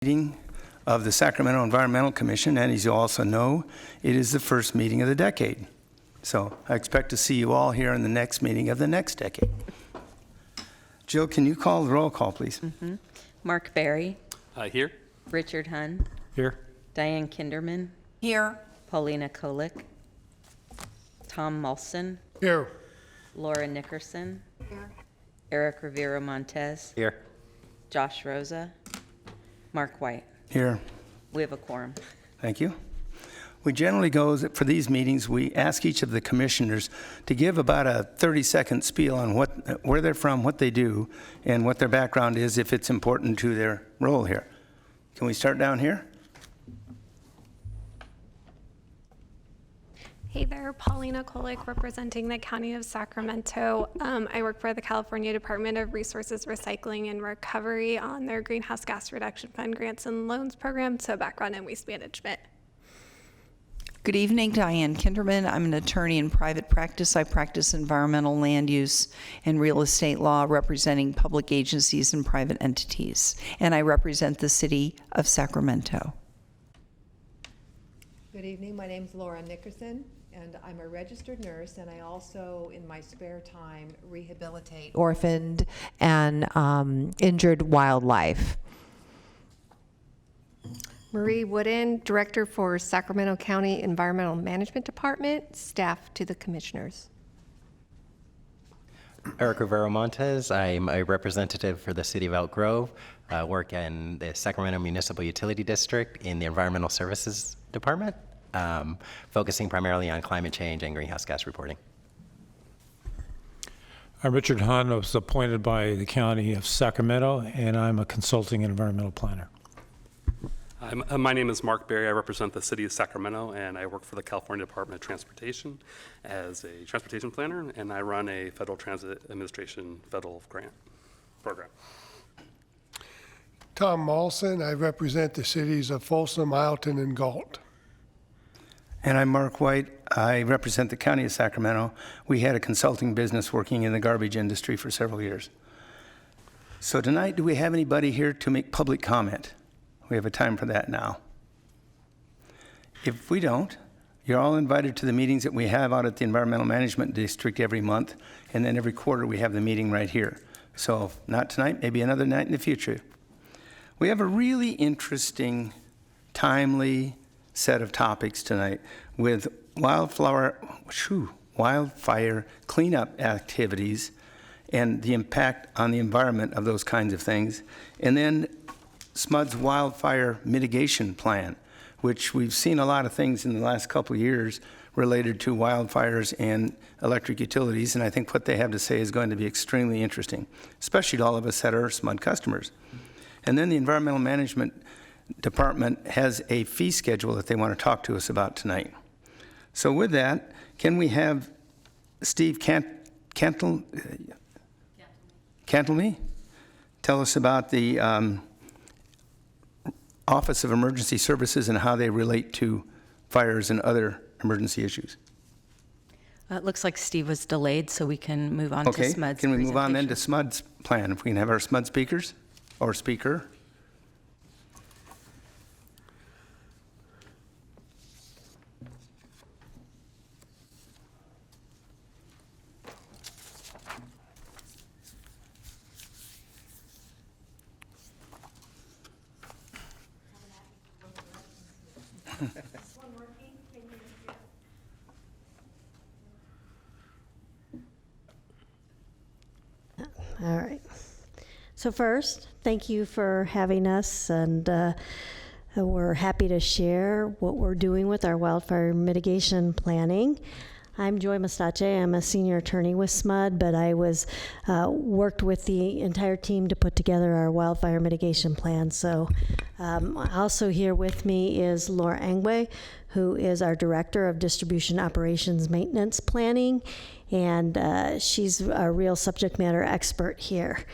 Meeting of the Sacramento Environmental Commission, and as you also know, it is the first meeting of the decade. So I expect to see you all here in the next meeting of the next decade. Jill, can you call the roll call, please? Mark Berry. Here. Richard Hunn. Here. Diane Kinderman. Here. Paulina Kolick. Tom Mulson. Here. Laura Nickerson. Here. Eric Rivera Montez. Here. Josh Rosa. Mark White. Here. We have a quorum. Thank you. We generally go, for these meetings, we ask each of the commissioners to give about a 30-second spiel on where they're from, what they do, and what their background is if it's important to their role here. Can we start down here? Hey there, Paulina Kolick, representing the County of Sacramento. I work for the California Department of Resources Recycling and Recovery on their Greenhouse Gas Reduction Fund Grants and Loans Program, so background in waste management. Good evening, Diane Kinderman. I'm an attorney in private practice. I practice environmental land use and real estate law, representing public agencies and private entities. And I represent the city of Sacramento. Good evening. My name is Laura Nickerson, and I'm a registered nurse, and I also, in my spare time, rehabilitate orphaned and injured wildlife. Marie Wooden, Director for Sacramento County Environmental Management Department, staff to the commissioners. Eric Rivera Montez. I'm a representative for the city of Elk Grove. Work in the Sacramento Municipal Utility District in the Environmental Services Department, focusing primarily on climate change and greenhouse gas reporting. I'm Richard Hunn. I was appointed by the County of Sacramento, and I'm a consulting environmental planner. My name is Mark Berry. I represent the city of Sacramento, and I work for the California Department of Transportation as a transportation planner, and I run a Federal Transit Administration federal grant program. Tom Mulson. I represent the cities of Folsom, Ileton, and Galt. And I'm Mark White. I represent the County of Sacramento. We had a consulting business working in the garbage industry for several years. So tonight, do we have anybody here to make public comment? We have a time for that now. If we don't, you're all invited to the meetings that we have out at the Environmental Management District every month, and then every quarter we have the meeting right here. So if not tonight, maybe another night in the future. We have a really interesting, timely set of topics tonight with wildfire cleanup activities and the impact on the environment of those kinds of things. And then SMUD's wildfire mitigation plan, which we've seen a lot of things in the last couple of years related to wildfires and electric utilities, and I think what they have to say is going to be extremely interesting, especially to all of us that are SMUD customers. And then the Environmental Management Department has a fee schedule that they want to talk to us about tonight. So with that, can we have Steve Cantlemy tell us about the Office of Emergency Services and how they relate to fires and other emergency issues? It looks like Steve was delayed, so we can move on to SMUD's Okay, can we move on then to presentation. SMUD's plan? If we can have our SMUD speakers or speaker. All right. So first, thank you for having us, and we're happy to share what we're doing with our wildfire mitigation planning. I'm Joy Mastache. I'm a senior attorney with SMUD, but I worked with the entire team to put together our wildfire mitigation plan. So also here with me is Laura Angway, who is our Director of Distribution Operations Maintenance Planning, and she's a real subject matter expert here.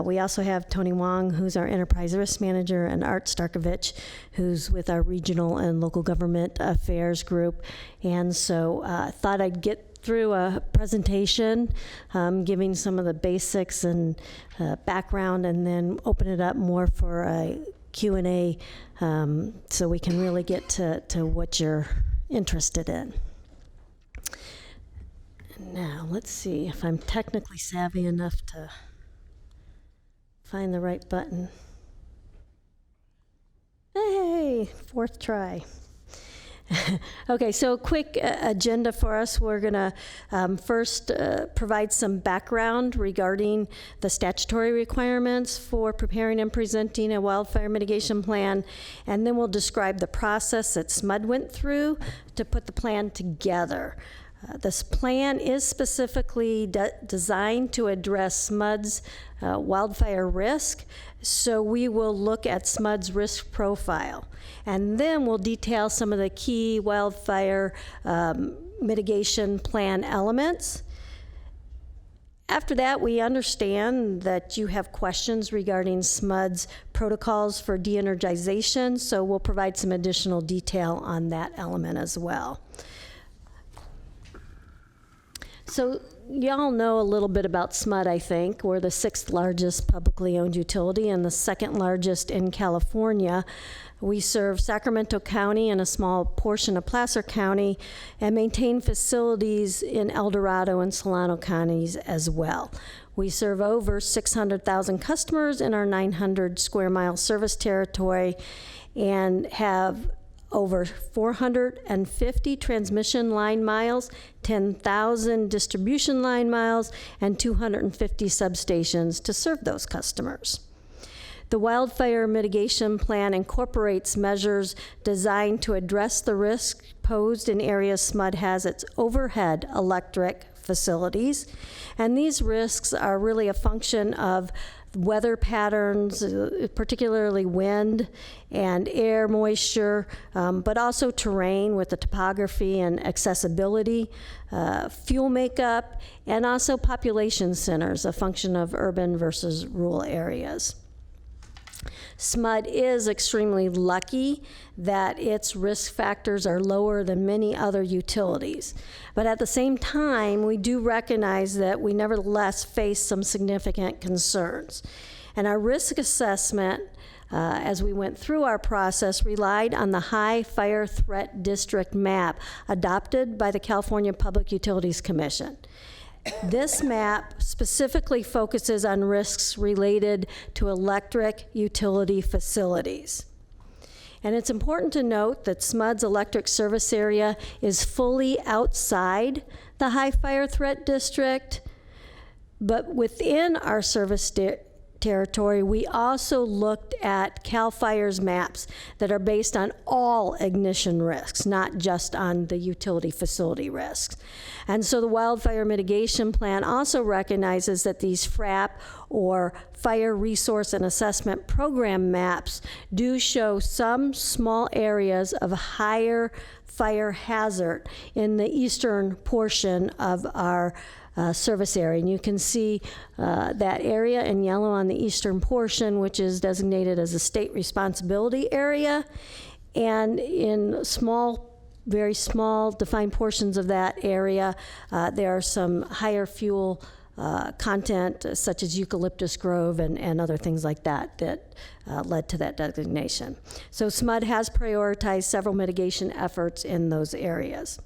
We also have Tony Wong, who's our Enterprise Risk Manager, and Art Starkovich, who's with our Regional and Local Government Affairs group. And so thought I'd get through a presentation, giving some of the basics and background, and then open it up more for a Q&A so we can really get to what you're interested in. Now, let's see if I'm technically savvy enough to find the right button. Hey, fourth try. Okay, so a quick agenda for us. We're going to first provide some background regarding the statutory requirements for preparing and presenting a wildfire mitigation plan, and then we'll describe the process that SMUD went through to put the plan together. This plan is specifically designed to address SMUD's wildfire risk, so we will look at SMUD's risk profile. And then we'll detail some of the key wildfire mitigation plan elements. After that, we understand that you have questions regarding SMUD's protocols for de-energization, so we'll provide some additional detail on that element as well. So y'all know a little bit about SMUD, I think. We're the 6th largest publicly owned utility and the 2nd largest in California. We serve Sacramento County and a small portion of Placer County and maintain facilities in El Dorado and Solano counties as well. We serve over 600,000 customers in our 900 square mile service territory and have over 450 transmission line miles, 10,000 distribution line miles, and 250 substations to serve those customers. The Wildfire Mitigation Plan incorporates measures designed to address the risk posed in areas SMUD has its overhead electric facilities, and these risks are really a function of weather patterns, particularly wind and air moisture, but also terrain with the topography and accessibility, fuel makeup, and also population centers, a function of urban versus rural areas. SMUD is extremely lucky that its risk factors are lower than many other utilities. But at the same time, we do recognize that we nevertheless face some significant concerns. And our risk assessment, as we went through our process, relied on the High Fire Threat District map adopted by the California Public Utilities Commission. This map specifically focuses on risks related to electric utility facilities. And it's important to note that SMUD's electric service area is fully outside the High Fire Threat District, but within our service territory, we also looked at CAL FIRE's maps that are based on all ignition risks, not just on the utility facility risks. And so the Wildfire Mitigation Plan also recognizes that these FRAP, or Fire Resource and Assessment Program maps, do show some small areas of higher fire hazard in the eastern portion of our service area. And you can see that area in yellow on the eastern portion, which is designated as a state responsibility area. And in very small defined portions of that area, there are some higher fuel content, such as eucalyptus grove and other things like that led to that designation. So SMUD has prioritized several mitigation efforts in those areas.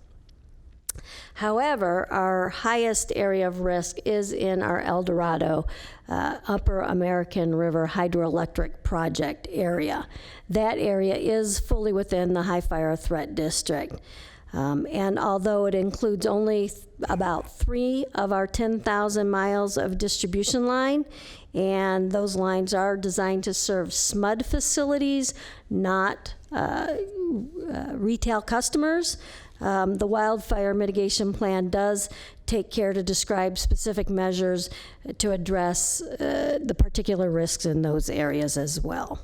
However, our highest area of risk is in our El Dorado Upper American River Hydroelectric Project area. That area is fully within the High Fire Threat District. And although it includes only about 3 of our 10,000 miles of distribution line, and those lines are designed to serve SMUD facilities, not retail customers, the Wildfire Mitigation Plan does take care to describe specific measures to address the particular risks in those areas as well.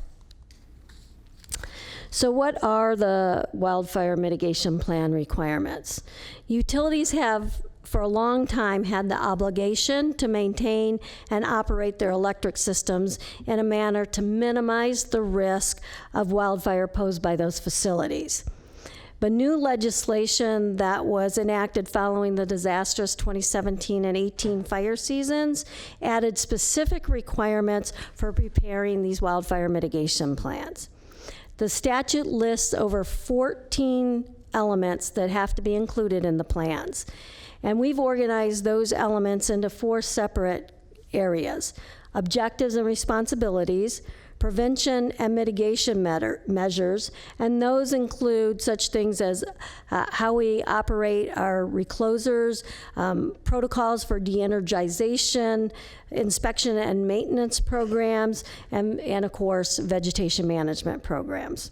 So what are the Wildfire Mitigation Plan requirements? Utilities have for a long time had the obligation to maintain and operate their electric systems in a manner to minimize the risk of wildfire posed by those facilities. But new legislation that was enacted following the disastrous 2017 and 18 fire seasons added specific requirements for preparing these wildfire mitigation plans. The statute lists over 14 elements that have to be included in the plans. And we've organized those elements into 4 separate areas: objectives and responsibilities, prevention and mitigation measures, and those include such things as how we operate our reclosers, protocols for de-energization, inspection and maintenance programs, and of course, vegetation management programs.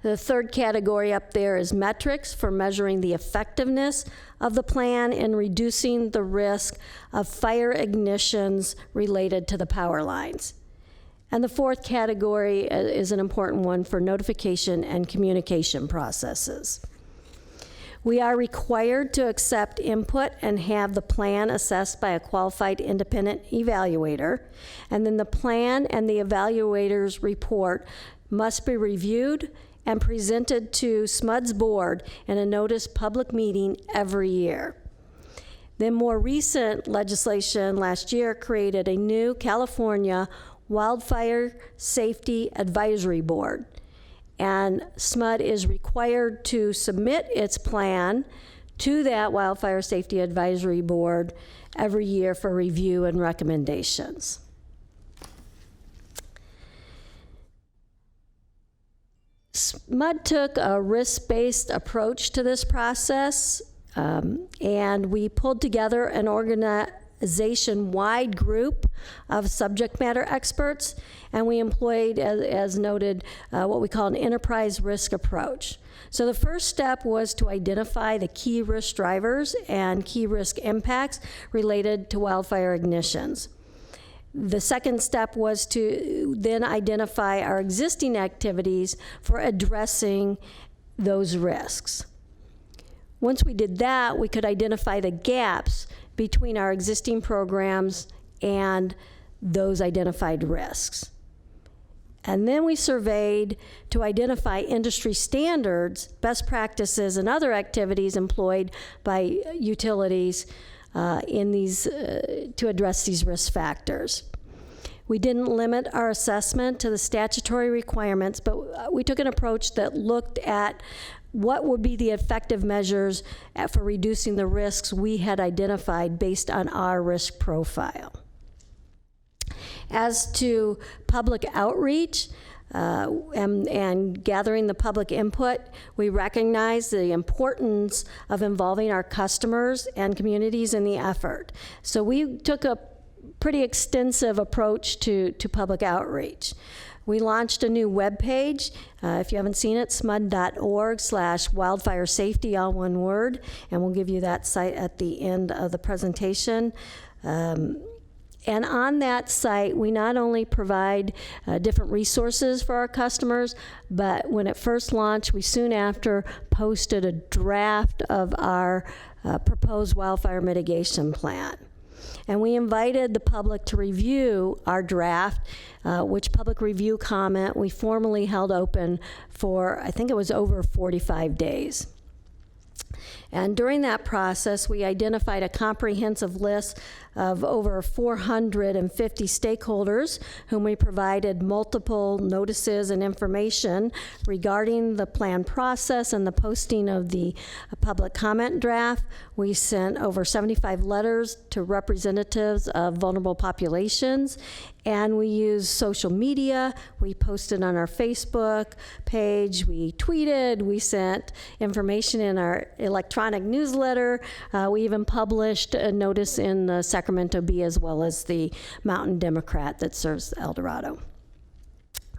The third category up there is metrics for measuring the effectiveness of the plan in reducing the risk of fire ignitions related to the power lines. And the fourth category is an important one for notification and communication processes. We are required to accept input and have the plan assessed by a qualified independent evaluator, and then the plan and the evaluator's report must be reviewed and presented to SMUD's board in a notice public meeting every year. Then more recent legislation last year created a new California Wildfire Safety Advisory Board. And SMUD is required to submit its plan to that Wildfire Safety Advisory Board every year for review and recommendations. SMUD took a risk-based approach to this process, and we pulled together an organization-wide group of subject matter experts, and we employed, as noted, what we call an enterprise risk approach. So the first step was to identify the key risk drivers and key risk impacts related to wildfire ignitions. The second step was to then identify our existing activities for addressing those risks. Once we did that, we could identify the gaps between our existing programs and those identified risks. And then we surveyed to identify industry standards, best practices, and other activities employed by utilities to address these risk factors. We didn't limit our assessment to the statutory requirements, but we took an approach that looked at what would be the effective measures for reducing the risks we had identified based on our risk profile. As to public outreach, and gathering the public input, we recognize the importance of involving our customers and communities in the effort. So we took a pretty extensive approach to public outreach. We launched a new webpage. If you haven't seen it, smud.org/wildfire safety, all one word, and we'll give you that site at the end of the presentation. And on that site, we not only provide different resources for our customers, but when it first launched, we soon after posted a draft of our proposed wildfire mitigation plan. And we invited the public to review our draft, which public review comment we formally held open for, I think it was over 45 days. And during that process, we identified a comprehensive list of over 450 stakeholders whom we provided multiple notices and information regarding the plan process and the posting of the public comment draft. We sent over 75 letters to representatives of vulnerable populations, and we used social media. We posted on our Facebook page, we tweeted, we sent information in our electronic newsletter. We even published a notice in the Sacramento Bee as well as the Mountain Democrat that serves El Dorado.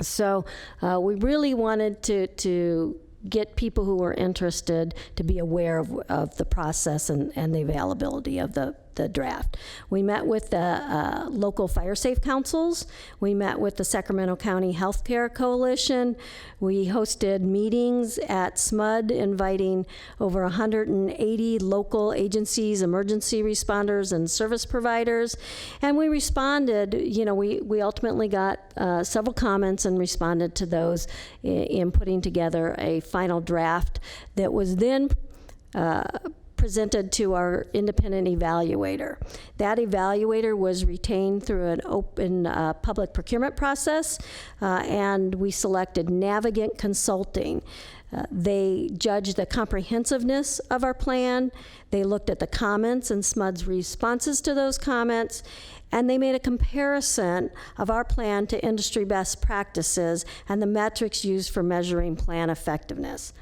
So we really wanted to get people who were interested to be aware of the process and the availability of the the draft. We met with the local fire safe councils. We met with the Sacramento County Healthcare Coalition. We hosted meetings at SMUD, inviting over 180 local agencies, emergency responders, and service providers. And we responded, we ultimately got several comments and responded to those in putting together a final draft that was then presented to our independent evaluator. That evaluator was retained through an open public procurement process, and we selected Navigant Consulting. They judged the comprehensiveness of our plan. They looked at the comments and SMUD's responses to those comments, and they made a comparison of our plan to industry best practices and the metrics used for measuring plan effectiveness.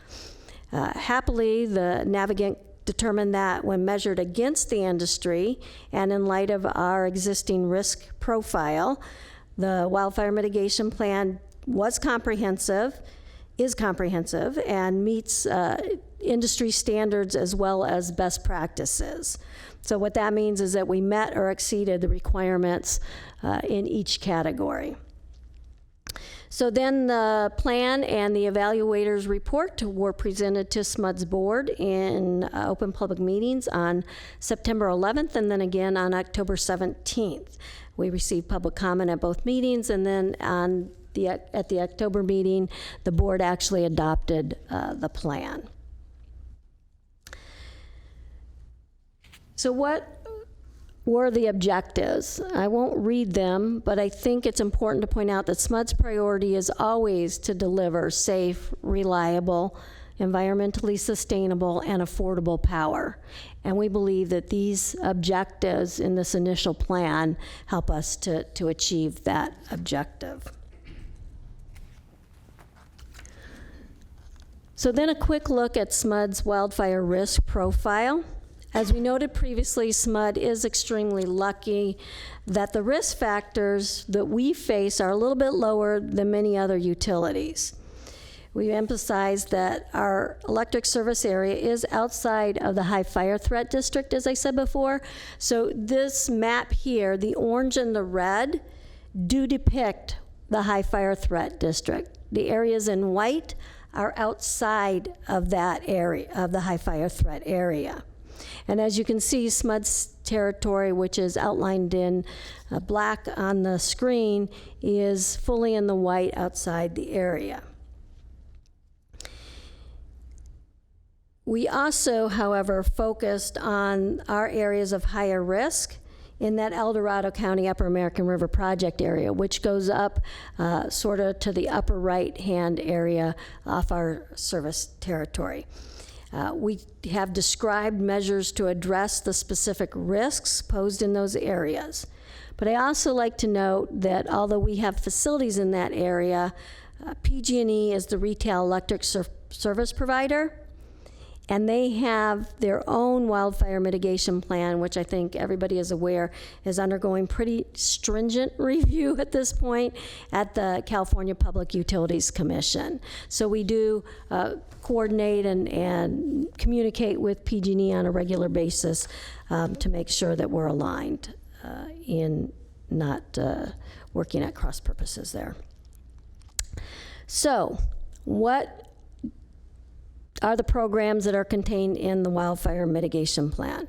Happily, the Navigant determined that when measured against the industry and in light of our existing risk profile, the wildfire mitigation plan is comprehensive, and meets industry standards as well as best practices. So what that means is that we met or exceeded the requirements in each category. So then the plan and the evaluator's report were presented to SMUD's board in open public meetings on September 11th and then again on October 17th. We received public comment at both meetings, and then at the October meeting, the board actually adopted the plan. So what were the objectives? I won't read them, but I think it's important to point out that SMUD's priority is always to deliver safe, reliable, environmentally sustainable, and affordable power. And we believe that these objectives in this initial plan help us to achieve that objective. So then a quick look at SMUD's wildfire risk profile. As we noted previously, SMUD is extremely lucky that the risk factors that we face are a little bit lower than many other utilities. We emphasize that our electric service area is outside of the high fire threat district, as I said before. So this map here, the orange and the red, do depict the high fire threat district. The areas in white are outside of that area, of the high fire threat area. And as you can see, SMUD's territory, which is outlined in black on the screen, is fully in the white outside the area. We also, however, focused on our areas of higher risk in that El Dorado County Upper American River Project area, which goes up sort of to the upper right-hand area off our service territory. We have described measures to address the specific risks posed in those areas. But I also like to note that although we have facilities in that area, PG&E is the retail electric service provider, and they have their own wildfire mitigation plan, which I think everybody is aware is undergoing pretty stringent review at this point at the California Public Utilities Commission. So we do coordinate and communicate with PG&E on a regular basis to make sure that we're aligned in not working at cross purposes there. So what are the programs that are contained in the wildfire mitigation plan?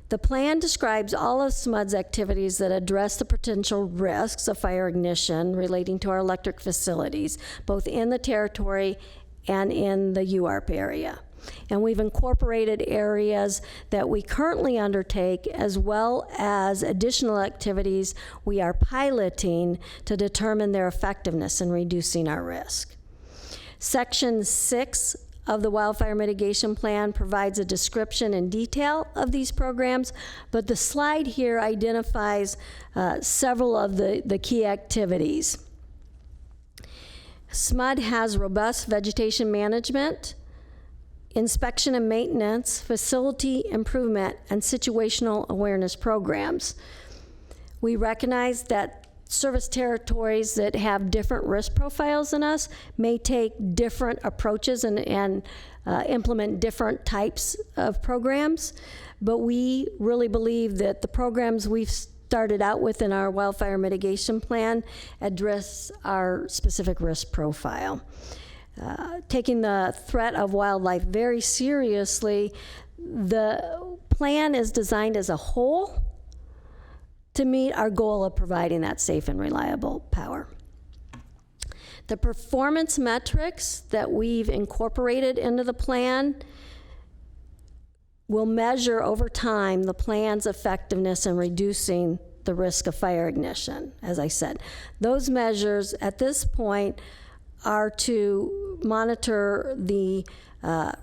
The plan describes all of SMUD's activities that address the potential risks of fire ignition relating to our electric facilities, both in the territory and in the UARP area. And we've incorporated areas that we currently undertake, as well as additional activities we are piloting to determine their effectiveness in reducing our risk. Section 6 of the Wildfire Mitigation Plan provides a description and detail of these programs, but the slide here identifies several of the key activities. SMUD has robust vegetation management, inspection and maintenance, facility improvement, and situational awareness programs. We recognize that service territories that have different risk profiles than us may take different approaches and implement different types of programs. But we really believe that the programs we've started out with in our wildfire mitigation plan address our specific risk profile. Taking the threat of wildlife very seriously, the plan is designed as a whole to meet our goal of providing that safe and reliable power. The performance metrics that we've incorporated into the plan will measure over time the plan's effectiveness in reducing the risk of fire ignition, as I said. Those measures at this point are to monitor the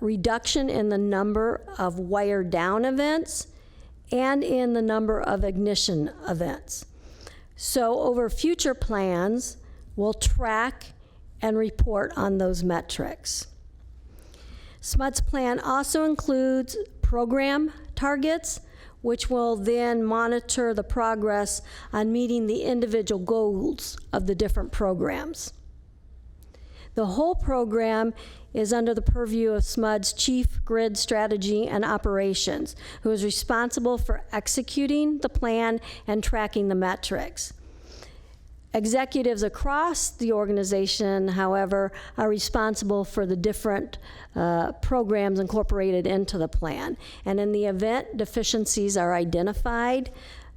reduction in the number of wire down events and in the number of ignition events. So over future plans, we'll track and report on those metrics. SMUD's plan also includes program targets, which will then monitor the progress on meeting the individual goals of the different programs. The whole program is under the purview of SMUD's Chief Grid Strategy and Operations, who is responsible for executing the plan and tracking the metrics. Executives across the organization, however, are responsible for the different programs incorporated into the plan. And in the event deficiencies are identified,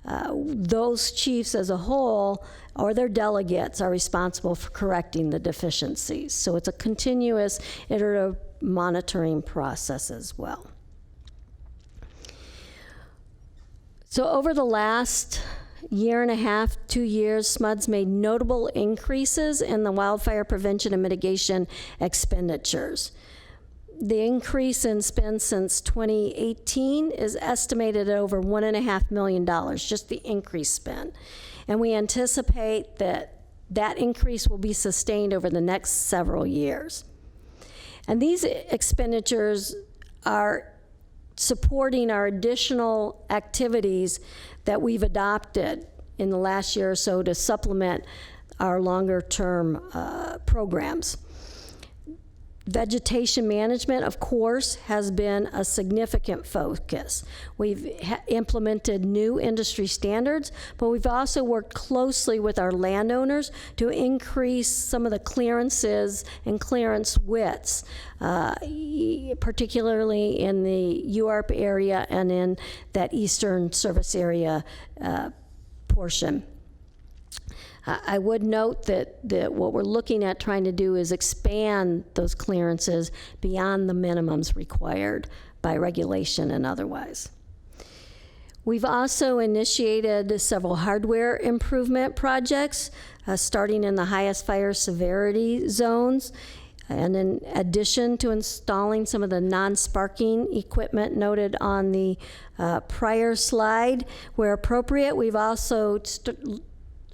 those chiefs as a whole or their delegates are responsible for correcting the deficiencies. So it's a continuous iterative monitoring process as well. So over the last year and a half, 2 years, SMUD's made notable increases in the wildfire prevention and mitigation expenditures. The increase in spend since 2018 is estimated at over $1.5 million, just the increased spend. And we anticipate that that increase will be sustained over the next several years. And these expenditures are supporting our additional activities that we've adopted in the last year or so to supplement our longer-term programs. Vegetation management, of course, has been a significant focus. We've implemented new industry standards, but we've also worked closely with our landowners to increase some of the clearances and clearance widths, particularly in the UARP area and in that eastern service area portion. I would note that what we're looking at trying to do is expand those clearances beyond the minimums required by regulation and otherwise. We've also initiated several hardware improvement projects, starting in the highest fire severity zones, and in addition to installing some of the non-sparking equipment noted on the prior slide, where appropriate, we've also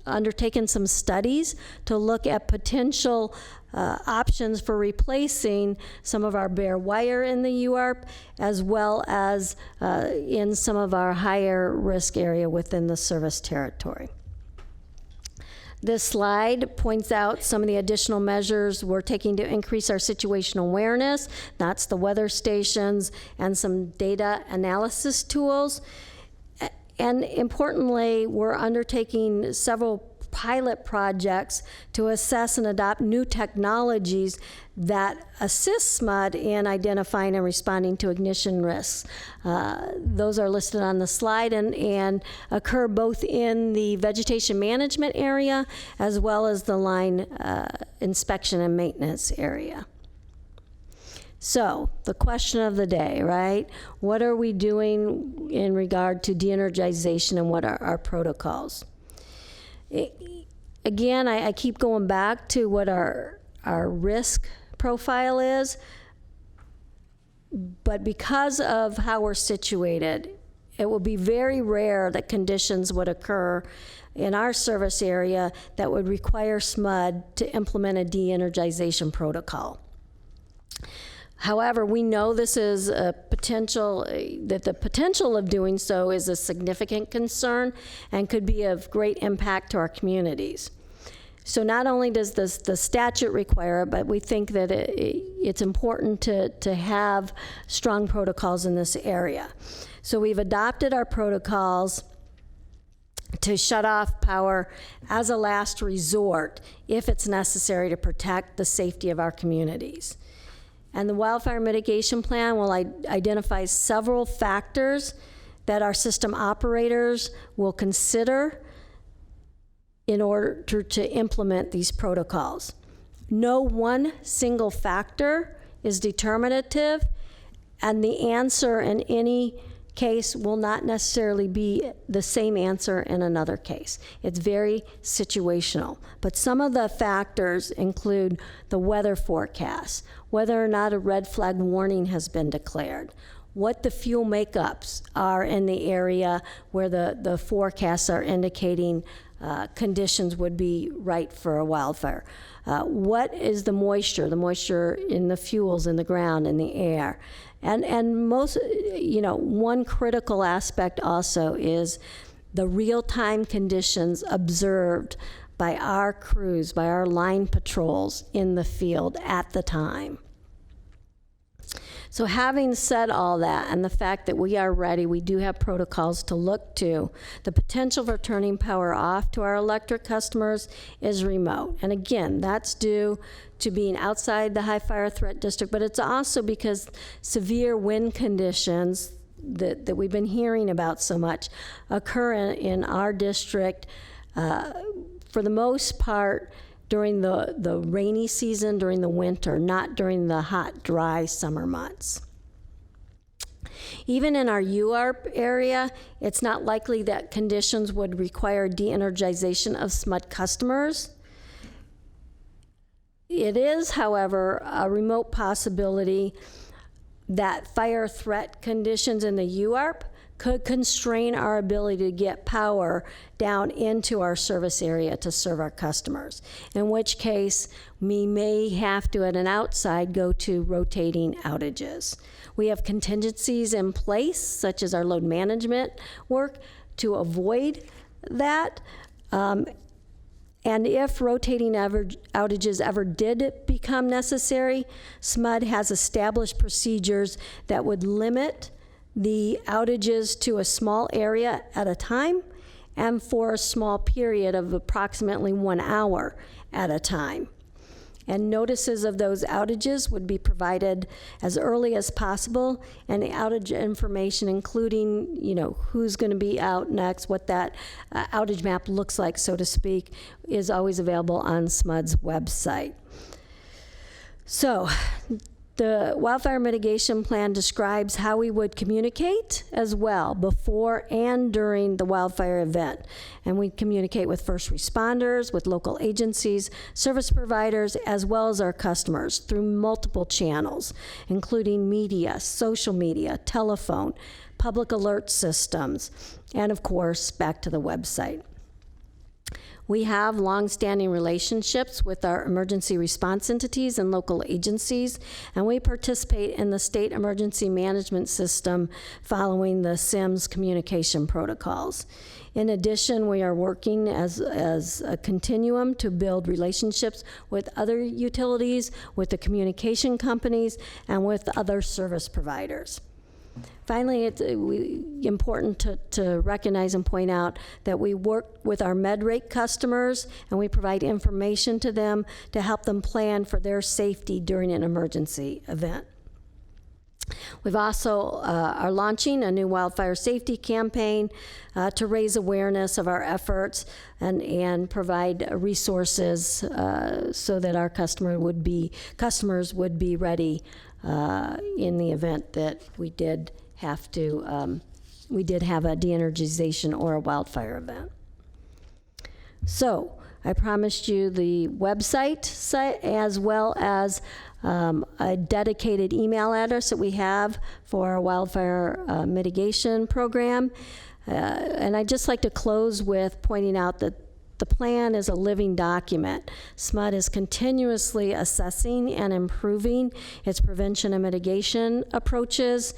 undertaken some studies to look at potential options for replacing some of our bare wire in the UARP, as well as in some of our higher risk area within the service territory. This slide points out some of the additional measures we're taking to increase our situational awareness. That's the weather stations and some data analysis tools. And importantly, we're undertaking several pilot projects to assess and adopt new technologies that assist SMUD in identifying and responding to ignition risks. Those are listed on the slide and occur both in the vegetation management area as well as the line inspection and maintenance area. So, the question of the day, right? What are we doing in regard to de-energization and what are our protocols? Again, I keep going back to what our risk profile is, but because of how we're situated, it will be very rare that conditions would occur in our service area that would require SMUD to implement a de-energization protocol. However, we know this is a potential, that the potential of doing so is a significant concern and could be of great impact to our communities. So not only does the statute require it, but we think that it's important to have strong protocols in this area. So we've adopted our protocols to shut off power as a last resort if it's necessary to protect the safety of our communities. And the Wildfire Mitigation Plan will identify several factors that our system operators will consider in order to implement these protocols. No one single factor is determinative, and the answer in any case will not necessarily be the same answer in another case. It's very situational. But some of the factors include the weather forecast, whether or not a red flag warning has been declared, what the fuel makeups are in the area where the forecasts are indicating conditions would be right for a wildfire. What is the moisture in the fuels, in the ground, in the air. And most, one critical aspect also is the real-time conditions observed by our crews, by our line patrols in the field at the time. So having said all that, and the fact that we are ready, we do have protocols to look to, the potential for turning power off to our electric customers is remote. And again, that's due to being outside the high fire threat district, but it's also because severe wind conditions that we've been hearing about so much occur in our district for the most part during the rainy season, during the winter, not during the hot, dry summer months. Even in our UARP area, it's not likely that conditions would require de-energization of SMUD customers. It is, however, a remote possibility that fire threat conditions in the UARP could constrain our ability to get power down into our service area to serve our customers, in which case we may have to, at an outside, go to rotating outages. We have contingencies in place, such as our load management work, to avoid that. And if rotating outages ever did become necessary, SMUD has established procedures that would limit the outages to a small area at a time and for a small period of approximately 1 hour at a time. And notices of those outages would be provided as early as possible, and the outage information, including, who's going to be out next, what that outage map looks like, so to speak, is always available on SMUD's website. So, the Wildfire Mitigation Plan describes how we would communicate as well before and during the wildfire event. And we communicate with first responders, with local agencies, service providers, as well as our customers through multiple channels, including media, social media, telephone, public alert systems, and of course, back to the website. We have long-standing relationships with our emergency response entities and local agencies, and we participate in the state emergency management system following the SIMS communication protocols. In addition, we are working as a continuum to build relationships with other utilities, with the communication companies, and with other service providers. Finally, it's important to recognize and point out that we work with our med-rate customers and we provide information to them to help them plan for their safety during an emergency event. We've also are launching a new wildfire safety campaign to raise awareness of our efforts and provide resources so that our customers would be ready in the event that we did have a de-energization or a wildfire event. So I promised you the website as well as a dedicated email address that we have for our wildfire mitigation program. And I'd just like to close with pointing out that the plan is a living document. SMUD is continuously assessing and improving its prevention and mitigation approaches,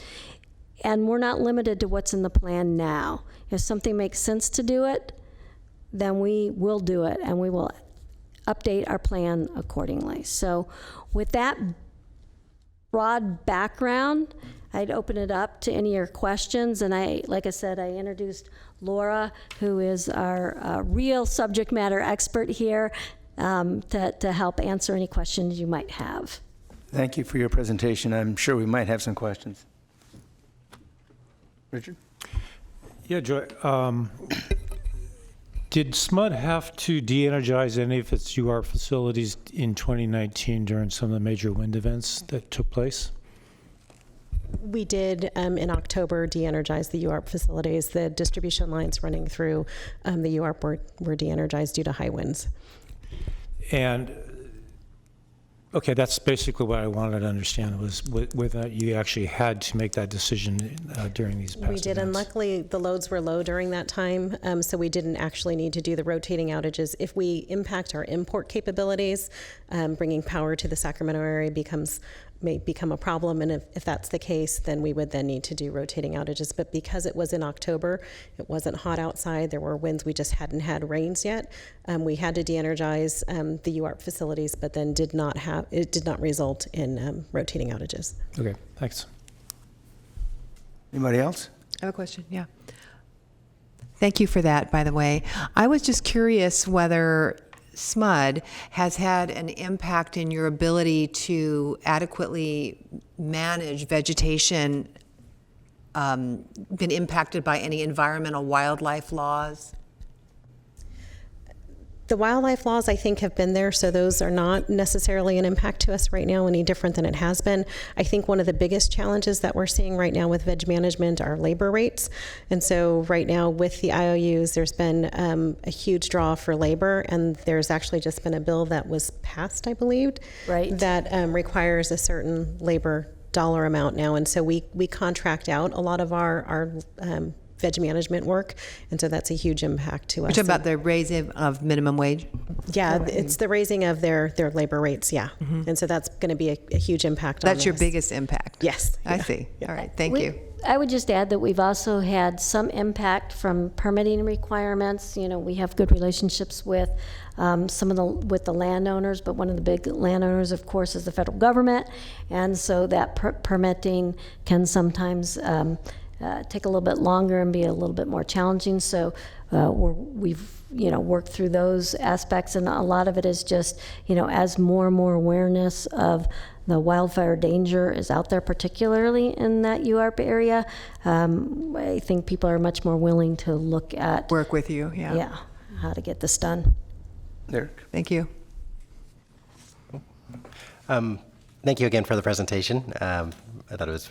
and we're not limited to what's in the plan now. If something makes sense to do it, then we will do it, and we will update our plan accordingly. So with that broad background, I'd open it up to any of your questions. And like I said, I introduced Laura, who is our real subject matter expert here, to help answer any questions you might have. Thank you for your presentation. I'm sure we might have some questions. Richard? Yeah, Joy. Did SMUD have to de-energize any of its UARP facilities in 2019 during some of the major wind events that took place? We did, in October, de-energize the UARP facilities. The distribution lines running through the UARP were de-energized due to high winds. And, okay, that's basically what I wanted to understand, was whether you actually had to make that decision during these past We did, and events. luckily the loads were low during that time, so we didn't actually need to do the rotating outages. If we impact our import capabilities, bringing power to the Sacramento area may become a problem, and if that's the case, then we would then need to do rotating outages. But because it was in October, it wasn't hot outside, there were winds, we just hadn't had rains yet, we had to de-energize the UARP facilities, but then it did not result in rotating outages. Okay, thanks. Anybody else? I have a question, yeah. Thank you for that, by the way. I was just curious whether SMUD has had an impact in your ability to adequately manage vegetation, been impacted by any environmental wildlife laws? The wildlife laws, I think, have been there, so those are not necessarily an impact to us right now, any different than it has been. I think one of the biggest challenges that we're seeing right now with veg management are labor rates. And so right now with the IOUs, there's been a huge draw for labor, and there's actually just been a bill that was passed, I believe, Right. that requires a certain labor dollar amount now. And so we contract out a lot of our veg management work, and so that's a huge impact to us. Which about the raising of minimum wage? Yeah, it's the raising of their labor rates, yeah. And so that's going to be a huge impact on That's your this. biggest impact? Yes. I yeah. see. All right, thank you. I would just add that we've also had some impact from permitting requirements. You know, we have good relationships with with the landowners, but one of the big landowners, of course, is the federal government, and so that permitting can sometimes take a little bit longer and be a little bit more challenging. So we've worked through those aspects, and a lot of it is just as more and more awareness of the wildfire danger is out there, particularly in that UARP area. I think people are much more willing to look at Work with you, yeah. how to get this done. Derek? Thank you. Thank you again for the presentation. I thought it was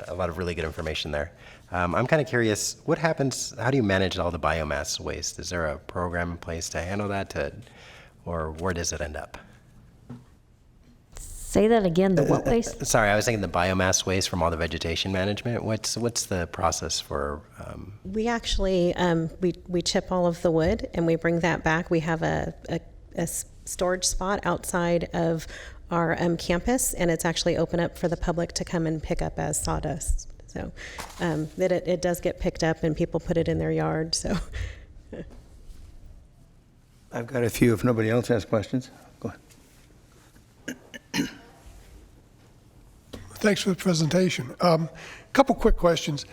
a lot of really good information there. I'm kind of curious, what happens, how do you manage all the biomass waste? Is there a program in place to handle that, or where does it end up? Say that again, the what waste? Sorry, I was thinking the biomass waste from all the vegetation management. What's the process for? We actually, we chip all of the wood and we bring that back. We have a storage spot outside of our campus, and it's actually open up for the public to come and pick up as sawdust. So that it does get picked up and people put it in their yard. So I've got a few if nobody else has questions. Go ahead. Thanks for the presentation. Couple quick questions.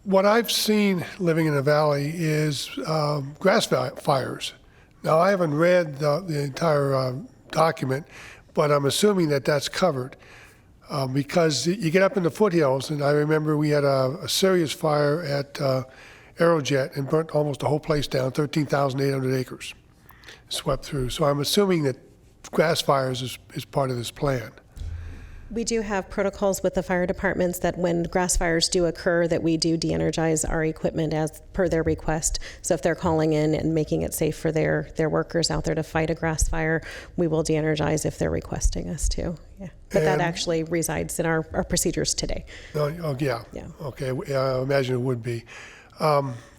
What I've seen living in the valley is grass fires. Now, I haven't read the entire document, but I'm assuming that that's covered because you get up in the foothills, and I remember we had a serious fire at Aerojet and burnt almost the whole place down, 13,800 acres swept through. So I'm assuming that grass fires is part of this plan. we do have protocols with the fire departments that when grass fires do occur, that we do de-energize our equipment as per their request. So if they're calling in and making it safe for their workers out there to fight a grass fire, we will de-energize if they're requesting us to. Yeah, but that actually resides in our procedures today. Oh, yeah. Yeah. Okay, I imagine it would be.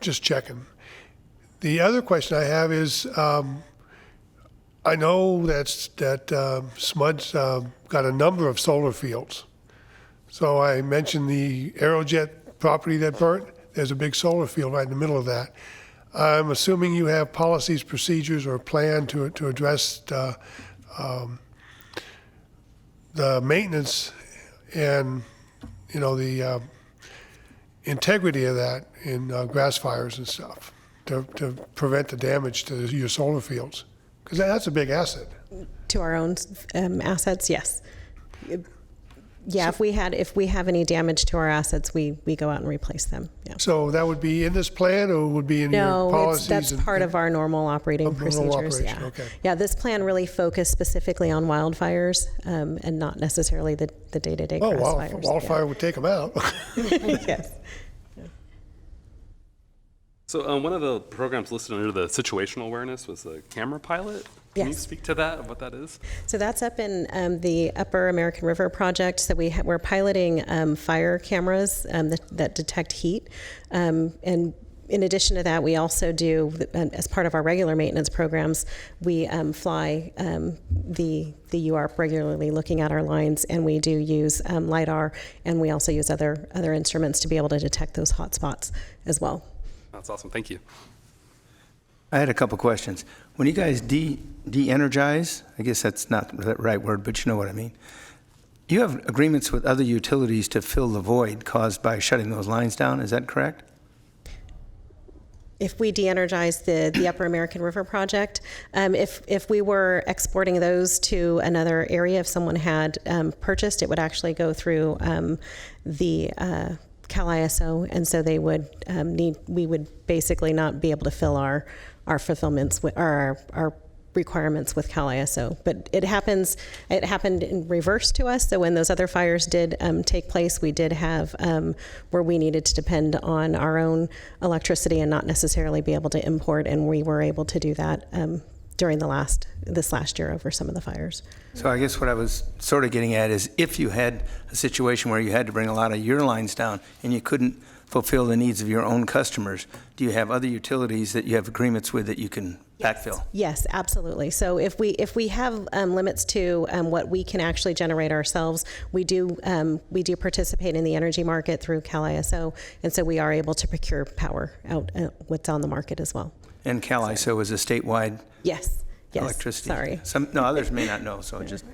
Just checking. The other question I have is, I know that SMUD's got a number of solar fields. So I mentioned the Aerojet property that burnt. There's a big solar field right in the middle of that. I'm assuming you have policies, procedures, or a plan to address the maintenance and, you know, the integrity of that in grass fires and stuff to prevent the damage to your solar fields, because that's a big asset. To our own assets, yes. Yeah, if we have any damage to our assets, we go out and replace them. Yeah. So that would be in this plan, or would be in your policies? No, that's part of our normal operating procedures. Yeah. Okay. Yeah, this plan really focused specifically on wildfires and not necessarily the day-to-day grass fires. Wildfire would take them out. Yes. So one of the programs listed under the situational awareness was the camera pilot. Can you speak to that, what that is? So that's up in the Upper American River project. So we're piloting fire cameras that detect heat. And in addition to that, we also do, as part of our regular maintenance programs, we fly the UARP regularly, looking at our lines, and we do use LiDAR, and we also use other instruments to be able to detect those hot spots as well. That's awesome. Thank you. I had a couple questions. When you guys de-energize, I guess that's not the right word, but you know what I mean. You have agreements with other utilities to fill the void caused by shutting those lines down, is that correct? If we de-energize the Upper American River project, if we were exporting those to another area, if someone had purchased, it would actually go through the Cal ISO, and so they would we would basically not be able to fill our fulfillments with our requirements with Cal ISO. But it happened in reverse to us. So when those other fires did take place, we did have where we needed to depend on our own electricity and not necessarily be able to import, and we were able to do that during this last year over some of the fires. So I guess what I was sort of getting at is, if you had a situation where you had to bring a lot of your lines down and you couldn't fulfill the needs of your own customers, do you have other utilities that you have agreements with that you can backfill? Yes, absolutely. So if we have limits to what we can actually generate ourselves, we do participate in the energy market through Cal ISO, and so we are able to procure power out what's on the market as well. And Cal ISO is a statewide Yes. electricity. Sorry. Others may not know, so just.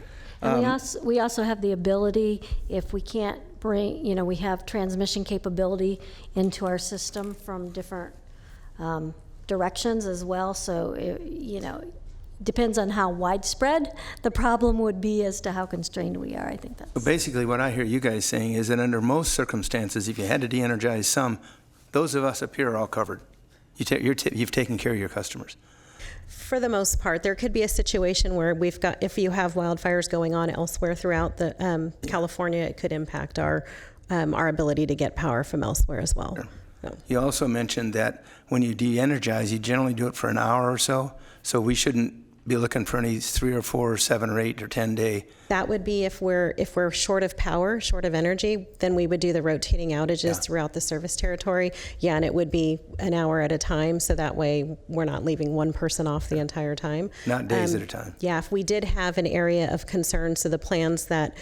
And we also have the ability, if we can't bring, we have transmission capability into our system from different directions as well. So, depends on how widespread the problem would be as to how constrained we are. I think that's. So basically, what I hear you guys saying is that under most circumstances, if you had to de-energize some, those of us up here are all covered. You've taken care of your customers. For the most part, there could be a situation where if you have wildfires going on elsewhere throughout the California, it could impact our ability to get power from elsewhere as well. Sure. So. You also mentioned that when you de-energize, you generally do it for an hour or so. So we shouldn't be looking for any 3 or 4 or 7 or 8 or 10 day. That would be if we're short of power, short of energy, then we would do the rotating outages throughout the service territory. Yeah, and it would be an hour at a time, so that way we're not leaving one person off the entire time. Not days at a time. Yeah, if we did have an area of concern, so the plans that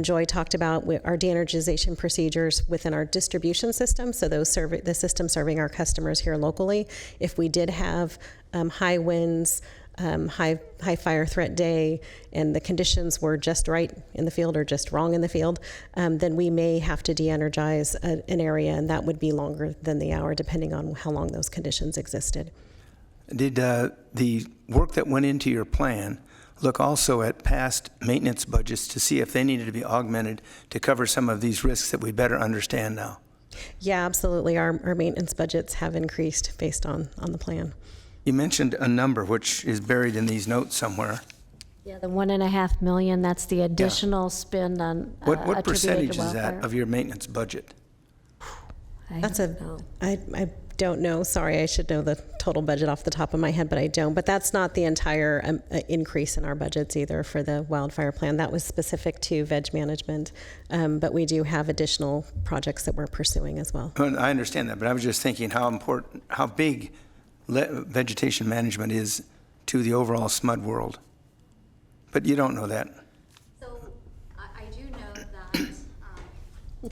Joy talked about our de-energization procedures within our distribution system, so the system serving our customers here locally. If we did have high winds, high fire threat day, and the conditions were just right in the field or just wrong in the field, then we may have to de-energize an area, and that would be longer than the hour, depending on how long those conditions existed. Did the work that went into your plan look also at past maintenance budgets to see if they needed to be augmented to cover some of these risks that we better understand now? Yeah, absolutely. Our maintenance budgets have increased based on the plan. You mentioned a number which is buried in these notes somewhere. Yeah, the $1.5 million, that's the additional spend on What percentage to is that wildfire. of your maintenance budget? I don't know. Sorry, I should know the total budget off the top of my head, but I don't. But that's not the entire increase in our budgets either for the wildfire plan. That was specific to veg management, but we do have additional projects that we're pursuing as well. I understand that, but I was just thinking how big vegetation management is to the overall SMUD world. But you don't know that. So I do know that,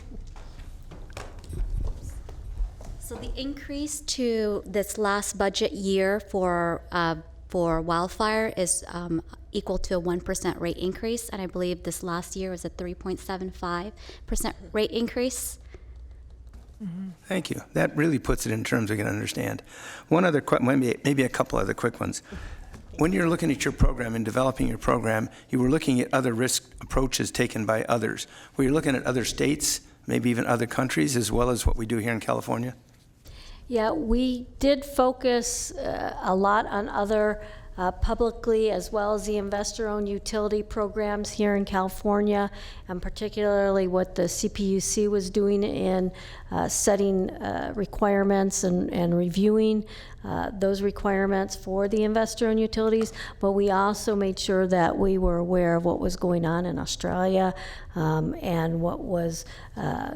so the increase to this last budget year for wildfire is equal to a 1% rate increase, and I believe this last year was a 3.75% rate increase. Thank you. That really puts it in terms we can understand. One other, maybe a couple other quick ones. When you're looking at your program and developing your program, you were looking at other risk approaches taken by others. Were you looking at other states, maybe even other countries, as well as what we do here in California? Yeah, we did focus a lot on other publicly as well as the investor-owned utility programs here in California, and particularly what the CPUC was doing in setting requirements and reviewing those requirements for the investor-owned utilities. But we also made sure that we were aware of what was going on in Australia and what was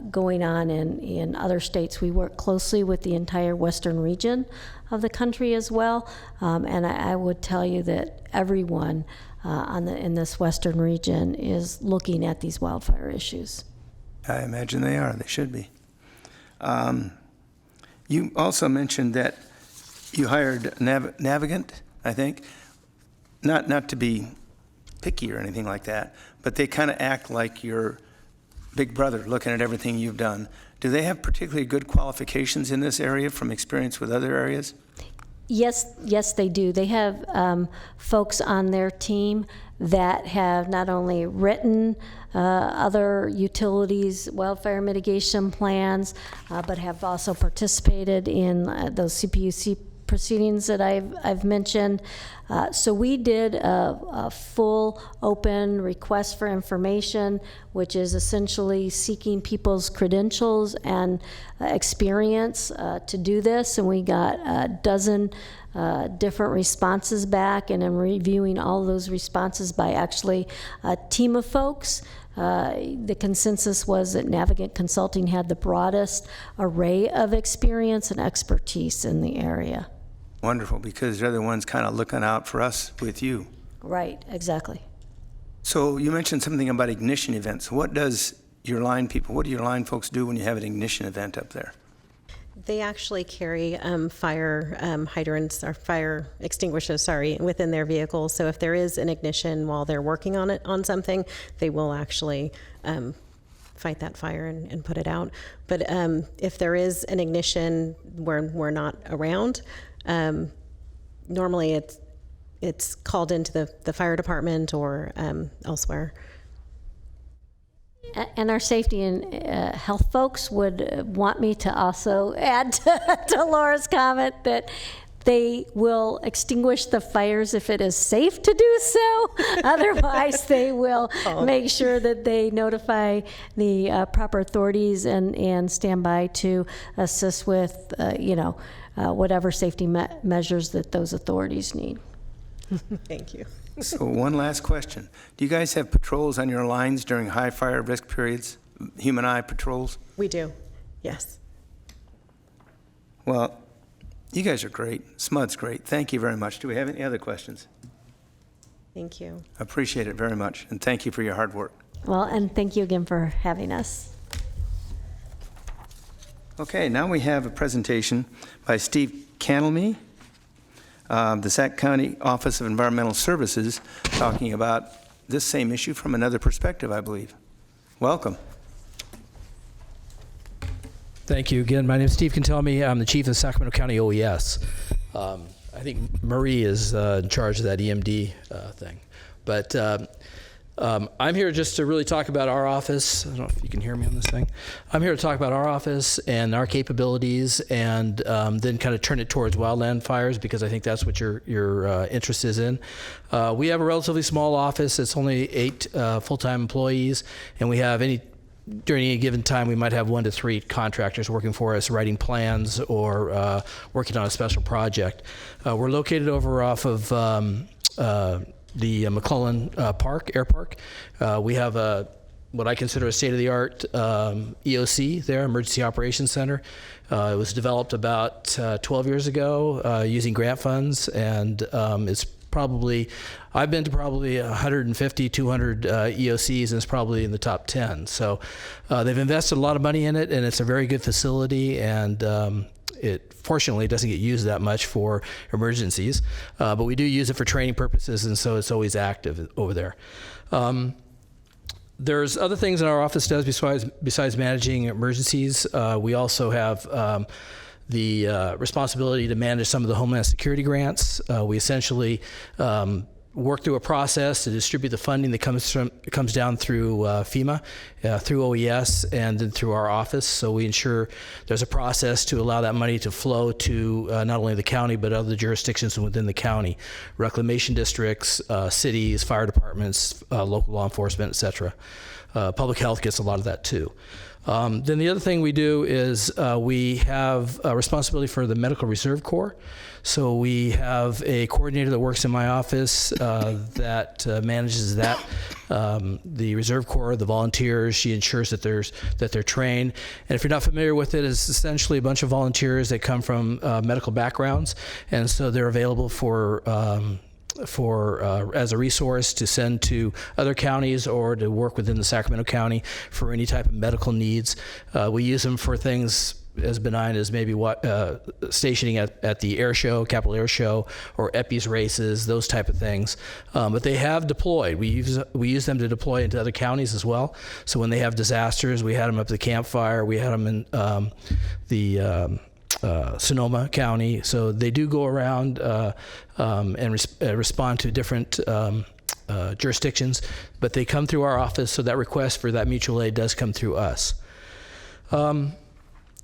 going on in other states. We work closely with the entire western region of the country as well, and I would tell you that everyone in this western region is looking at these wildfire issues. I imagine they are. They should be. You also mentioned that you hired Navigant, I think, not to be picky or anything like that, but they kind of act like your big brother looking at everything you've done. Do they have particularly good qualifications in this area from experience with other areas? Yes, they do. They have folks on their team that have not only written other utilities wildfire mitigation plans, but have also participated in those CPUC proceedings that I've mentioned. So we did a full open request for information, which is essentially seeking people's credentials and experience to do this. And we got a dozen different responses back, and in reviewing all those responses by actually a team of folks, the consensus was that Navigant Consulting had the broadest array of experience and expertise in the area. Wonderful, because they're the ones kind of looking out for us with you. Right, exactly. So you mentioned something about ignition events. What do your line folks do when you have an ignition event up there? They actually carry fire hydrants or fire extinguishers, within their vehicles. So if there is an ignition while they're working on something, they will actually fight that fire and put it out. But if there is an ignition where we're not around, normally it's called into the fire department or elsewhere. And our safety and health folks would want me to also add to Laura's comment that they will extinguish the fires if it is safe to do so. Otherwise, they will make sure that they notify the proper authorities and stand by to assist with, whatever safety measures that those authorities need. Thank you. So one last question. Do you guys have patrols on your lines during high fire risk periods, human eye patrols? We do, yes. Well, you guys are great. SMUD's great. Thank you very much. Do we have any other questions? Thank you. I appreciate it very much, and thank you for your hard work. Well, and thank you again for having us. Okay, now we have a presentation by Steve Cameli, the Sac County Office of Environmental Services, talking about this same issue from another perspective, I believe. Welcome. Thank you again. My name is Steve Cameli. I'm the chief of Sacramento County OES. I think Marie is in charge of that EMD thing. But I'm here just to really talk about our office. I don't know if you can hear me on this thing. I'm here to talk about our office and our capabilities, and then kind of turn it towards wildland fires, because I think that's what your interest is in. We have a relatively small office. It's only 8 full-time employees, and we have during any given time, we might have 1 to 3 contractors working for us, writing plans or working on a special project. We're located over off of the McClellan Air Park. We have what I consider a state-of-the-art EOC there, Emergency Operations Center. It was developed about 12 years ago using grant funds, and I've been to probably 150, 200 EOCs, and it's probably in the top 10. So they've invested a lot of money in it, and it's a very good facility, and it fortunately doesn't get used that much for emergencies, but we do use it for training purposes, and so it's always active over there. There's other things that our office does besides managing emergencies. We also have the responsibility to manage some of the Homeland Security grants. We essentially work through a process to distribute the funding that comes down through FEMA, through OES, and then through our office. So we ensure there's a process to allow that money to flow to not only the county but other jurisdictions within the county, reclamation districts, cities, fire departments, local law enforcement, etc. Public health gets a lot of that too. Then the other thing we do is we have a responsibility for the Medical Reserve Corps. So we have a coordinator that works in my office that manages that. The Reserve Corps, the volunteers, she ensures that they're trained. And if you're not familiar with it, it's essentially a bunch of volunteers that come from medical backgrounds, and so they're available for as a resource to send to other counties or to work within the Sacramento County for any type of medical needs. We use them for things as benign as maybe stationing at the air show, Capitol Air Show, or EPI's races, those type of things. But they have deployed. We use them to deploy into other counties as well. So when they have disasters, we had them up at the Camp Fire. We had them in the Sonoma County. So they do go around and respond to different jurisdictions, but they come through our office, so that request for that mutual aid does come through us.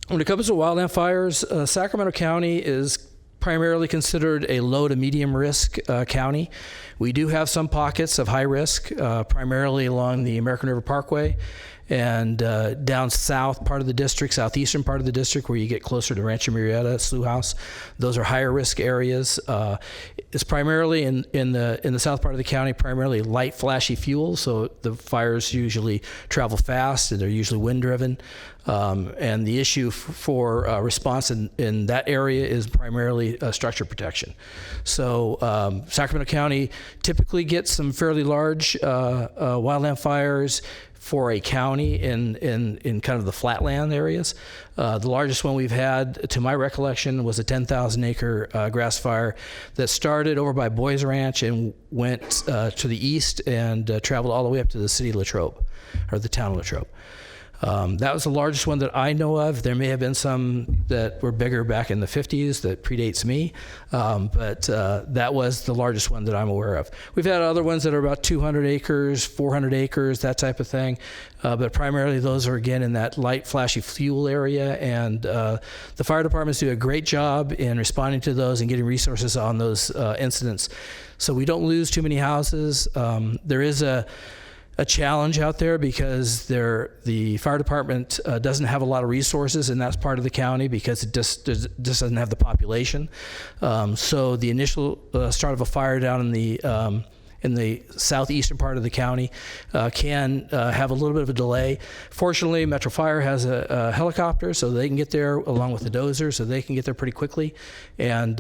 When it comes to wildland fires, Sacramento County is primarily considered a low to medium risk county. We do have some pockets of high risk, primarily along the American River Parkway and down south part of the district, southeastern part of the district, where you get closer to Rancho Murrieta, Slough House. Those are higher risk areas. It's primarily in the south part of the county, primarily light flashy fuel, so the fires usually travel fast and they're usually wind driven. And the issue for response in that area is primarily structure protection. So Sacramento County typically gets some fairly large wildland fires for a county in kind of the flatland areas. The largest one we've had, to my recollection, was a 10,000 acre grass fire that started over by Boys Ranch and went to the east and traveled all the way up to the city of Latrobe, or the town of Latrobe. That was the largest one that I know of. There may have been some that were bigger back in the 50s that predates me, but that was the largest one that I'm aware of. We've had other ones that are about 200 acres, 400 acres, that type of thing, but primarily those are, again, in that light flashy fuel area, and the fire departments do a great job in responding to those and getting resources on those incidents. So we don't lose too many houses. There is a challenge out there because the fire department doesn't have a lot of resources in that part of the county because it just doesn't have the population. So the initial start of a fire down in the southeastern part of the county can have a little bit of a delay. Fortunately, Metro Fire has a helicopter, so they can get there along with the dozer, so they can get there pretty quickly. And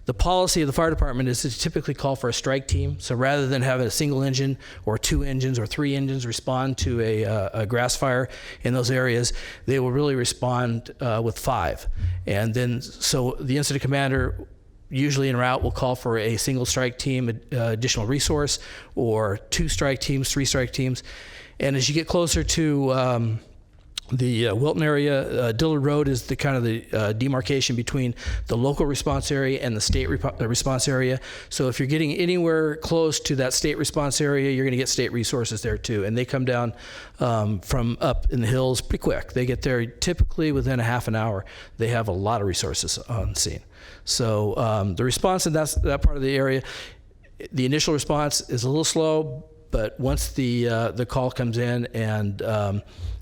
the policy of the fire department is to typically call for a strike team. So rather than having a single engine or 2 engines or 3 engines respond to a grass fire in those areas, they will really respond with 5. And then, so the incident commander, usually en route, will call for a single strike team, additional resource, or 2 strike teams, 3 strike teams. And as you get closer to the Wilton area, Dillard Road is the kind of the demarcation between the local response area and the state response area. So if you're getting anywhere close to that state response area, you're going to get state resources there too. And they come down from up in the hills pretty quick. They get there typically within a half an hour. They have a lot of resources on scene. So the response in that part of the area, the initial response is a little slow, but once the call comes in and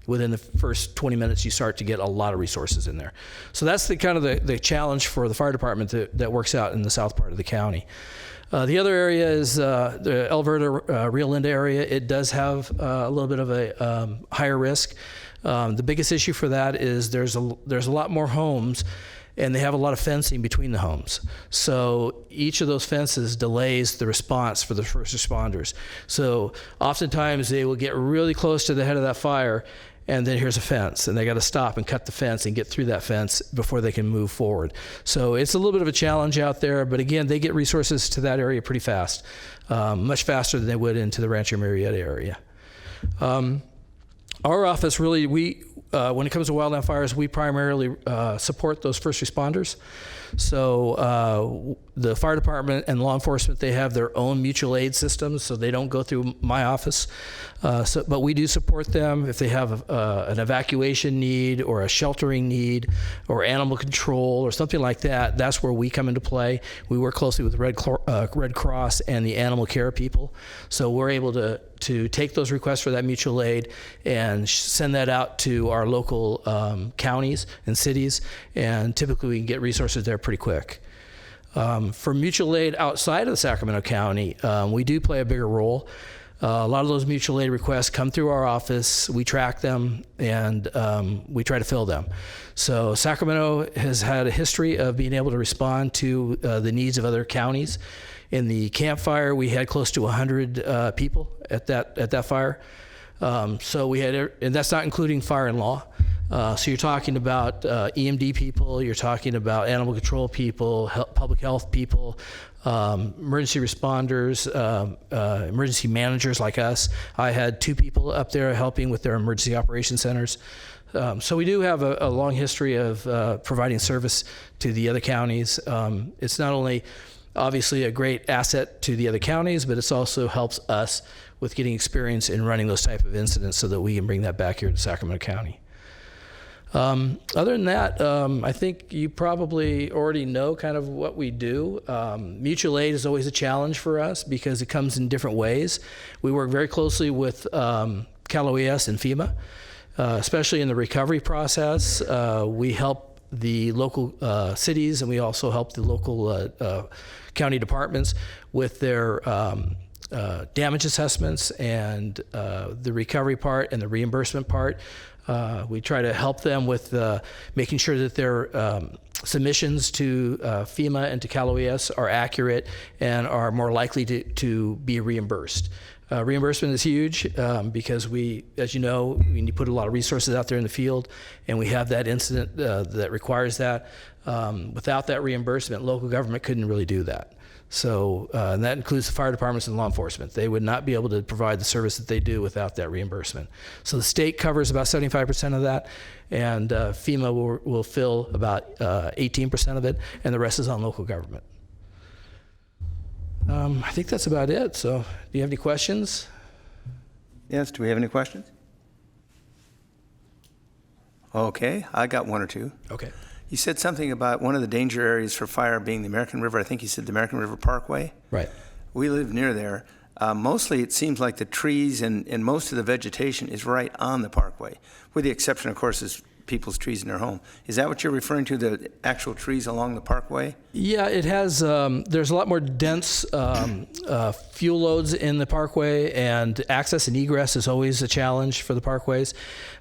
within the first 20 minutes, you start to get a lot of resources in there. So that's the kind of the challenge for the fire department that works out in the south part of the county. The other area is the Alberta, Rio Linda area. It does have a little bit of a higher risk. The biggest issue for that is there's a lot more homes, and they have a lot of fencing between the homes. So each of those fences delays the response for the first responders. So oftentimes they will get really close to the head of that fire, and then here's a fence, and they got to stop and cut the fence and get through that fence before they can move forward. So it's a little bit of a challenge out there, but again, they get resources to that area pretty fast, much faster than they would into the Rancho Murieta area. Our office really, when it comes to wildland fires, we primarily support those first responders. So the fire department and law enforcement, they have their own mutual aid systems, so they don't go through my office. But we do support them if they have an evacuation need or a sheltering need or animal control or something like that. That's where we come into play. We work closely with Red Cross and the animal care people. So we're able to take those requests for that mutual aid and send that out to our local counties and cities, and typically we can get resources there pretty quick. For mutual aid outside of the Sacramento County, we do play a bigger role. A lot of those mutual aid requests come through our office. We track them, and we try to fill them. So Sacramento has had a history of being able to respond to the needs of other counties. In the Camp Fire, we had close to 100 people at that fire. So we had, and that's not including fire and law. So you're talking about EMD people, you're talking about animal control people, public health people, emergency responders, emergency managers like us. I had 2 people up there helping with their emergency operations centers. So we do have a long history of providing service to the other counties. It's not only obviously a great asset to the other counties, but it also helps us with getting experience in running those type of incidents so that we can bring that back here to Sacramento County. Other than that, I think you probably already know kind of what we do. Mutual aid is always a challenge for us because it comes in different ways. We work very closely with Cal OES and FEMA, especially in the recovery process. We help the local cities, and we also help the local county departments with their damage assessments and the recovery part and the reimbursement part. We try to help them with making sure that their submissions to FEMA and to Cal OES are accurate and are more likely to be reimbursed. Reimbursement is huge because we, as you know, we need to put a lot of resources out there in the field, and we have that incident that requires that. Without that reimbursement, local government couldn't really do that. So and that includes the fire departments and law enforcement. They would not be able to provide the service that they do without that reimbursement. So the state covers about 75% of that, and FEMA will fill about 18% of it, and the rest is on local government. I think that's about it. So do you have any questions? Yes, do we have any questions? Okay, I got 1 or 2. Okay. You said something about one of the danger areas for fire being the American River. I think you said the American River Parkway. Right. We live near there. Mostly it seems like the trees and most of the vegetation is right on the Parkway, with the exception, of course, is people's trees in their home. Is that what you're referring to, the actual trees along the Parkway? Yeah, it has, there's a lot more dense fuel loads in the Parkway, and access and egress is always a challenge for the parkways.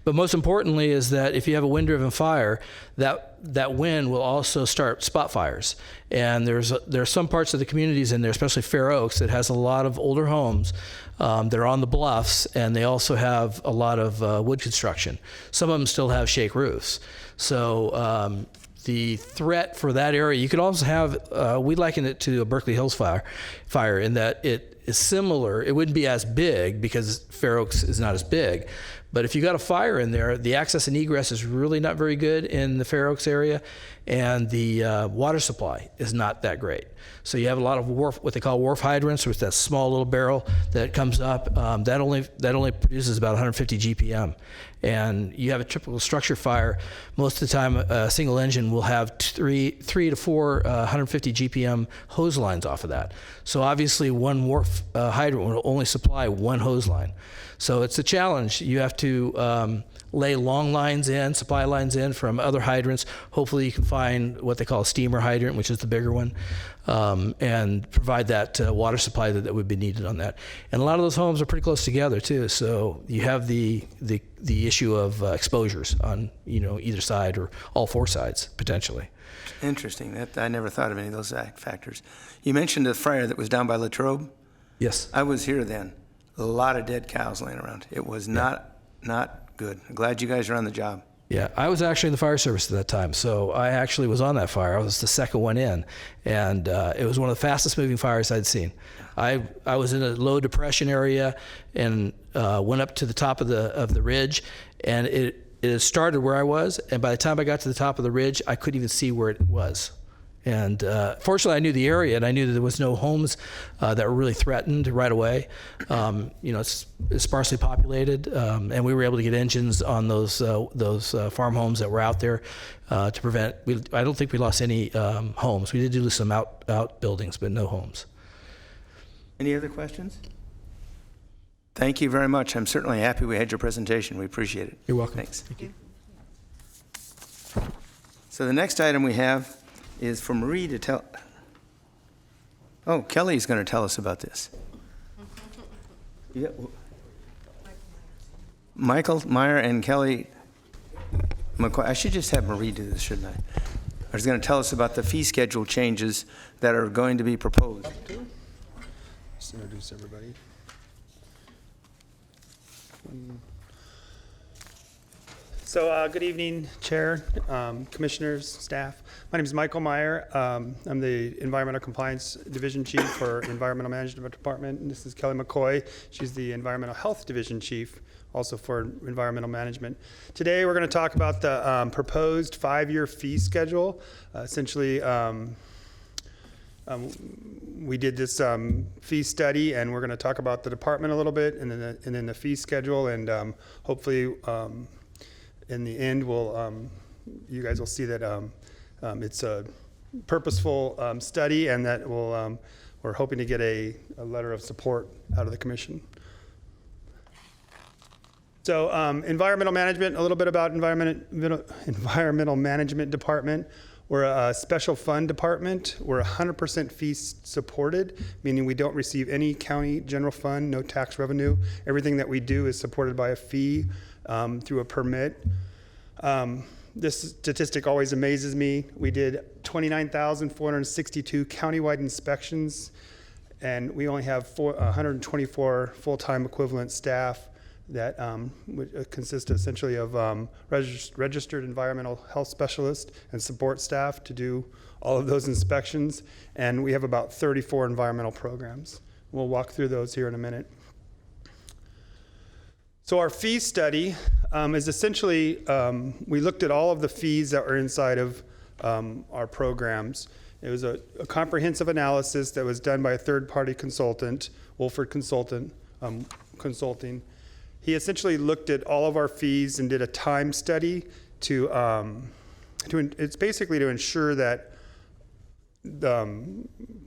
But most importantly is that if you have a wind-driven fire, that wind will also start spot fires. And there's some parts of the communities in there, especially Fair Oaks, that has a lot of older homes. They're on the bluffs, and they also have a lot of wood construction. Some of them still have shake roofs. So the threat for that area, you could also have, we liken it to a Berkeley Hills fire in that it is similar. It wouldn't be as big because Fair Oaks is not as big. But if you got a fire in there, the access and egress is really not very good in the Fair Oaks area, and the water supply is not that great. So you have a lot of what they call wharf hydrants, which is that small little barrel that comes up. That only produces about 150 GPM. And you have a typical structure fire. Most of the time, a single engine will have 3 to 4 150 GPM hose lines off of that. So obviously, one wharf hydrant will only supply one hose line. So it's a challenge. You have to lay long lines in, supply lines in from other hydrants. Hopefully you can find what they call a steamer hydrant, which is the bigger one, and provide that water supply that would be needed on that. And a lot of those homes are pretty close together too, so you have the issue of exposures on either side or all four sides potentially. Interesting. That I never thought of any of those factors. You mentioned the fire that was down by Latrobe. Yes. I was here then. A lot of dead cows laying around. It was not good. I'm glad you guys are on the job. Yeah, I was actually in the fire service at that time, so I actually was on that fire. I was the second one in, and it was one of the fastest moving fires I'd seen. I was in a low depression area and went up to the top of the ridge, and it started where I was, and by the time I got to the top of the ridge, I couldn't even see where it was. And fortunately, I knew the area, and I knew that there was no homes that were really threatened right away. It's sparsely populated, and we were able to get engines on those farm homes that were out there to prevent. I don't think we lost any homes. We did lose some outbuildings, but no homes. Any other questions? Thank you very much. I'm certainly happy we had your presentation. We appreciate it. You're welcome. Thanks. Thank you. So the next item we have is for Marie to tell. Oh, Kelly's going to tell us about this. Yeah. Michael Meyer and Kelly McCoy. I should just have Marie do this, shouldn't I? I was going to tell us about the fee schedule changes that are going to be proposed. Just introduce everybody. So good evening, Chair, Commissioners, staff. My name is Michael Meyer. I'm the Environmental Compliance Division Chief for Environmental Management Department. And this is Kelly McCoy. She's the Environmental Health Division Chief, also for Environmental Management. Today we're going to talk about the proposed 5-year fee schedule. Essentially, we did this fee study, and we're going to talk about the department a little bit, and then the fee schedule, and hopefully in the end, you guys will see that it's a purposeful study, and that we're hoping to get a letter of support out of the commission. So environmental management, a little bit about environmental management department. We're a special fund department. We're 100% fee supported, meaning we don't receive any county general fund, no tax revenue. Everything that we do is supported by a fee through a permit. This statistic always amazes me. We did 29,462 countywide inspections, and we only have 124 full-time equivalent staff that consist essentially of registered environmental health specialists and support staff to do all of those inspections. And we have about 34 environmental programs. We'll walk through those here in a minute. So our fee study is essentially, we looked at all of the fees that were inside of our programs. It was a comprehensive analysis that was done by a third-party consultant, Wolford Consulting. He essentially looked at all of our fees and did a time study it's basically to ensure that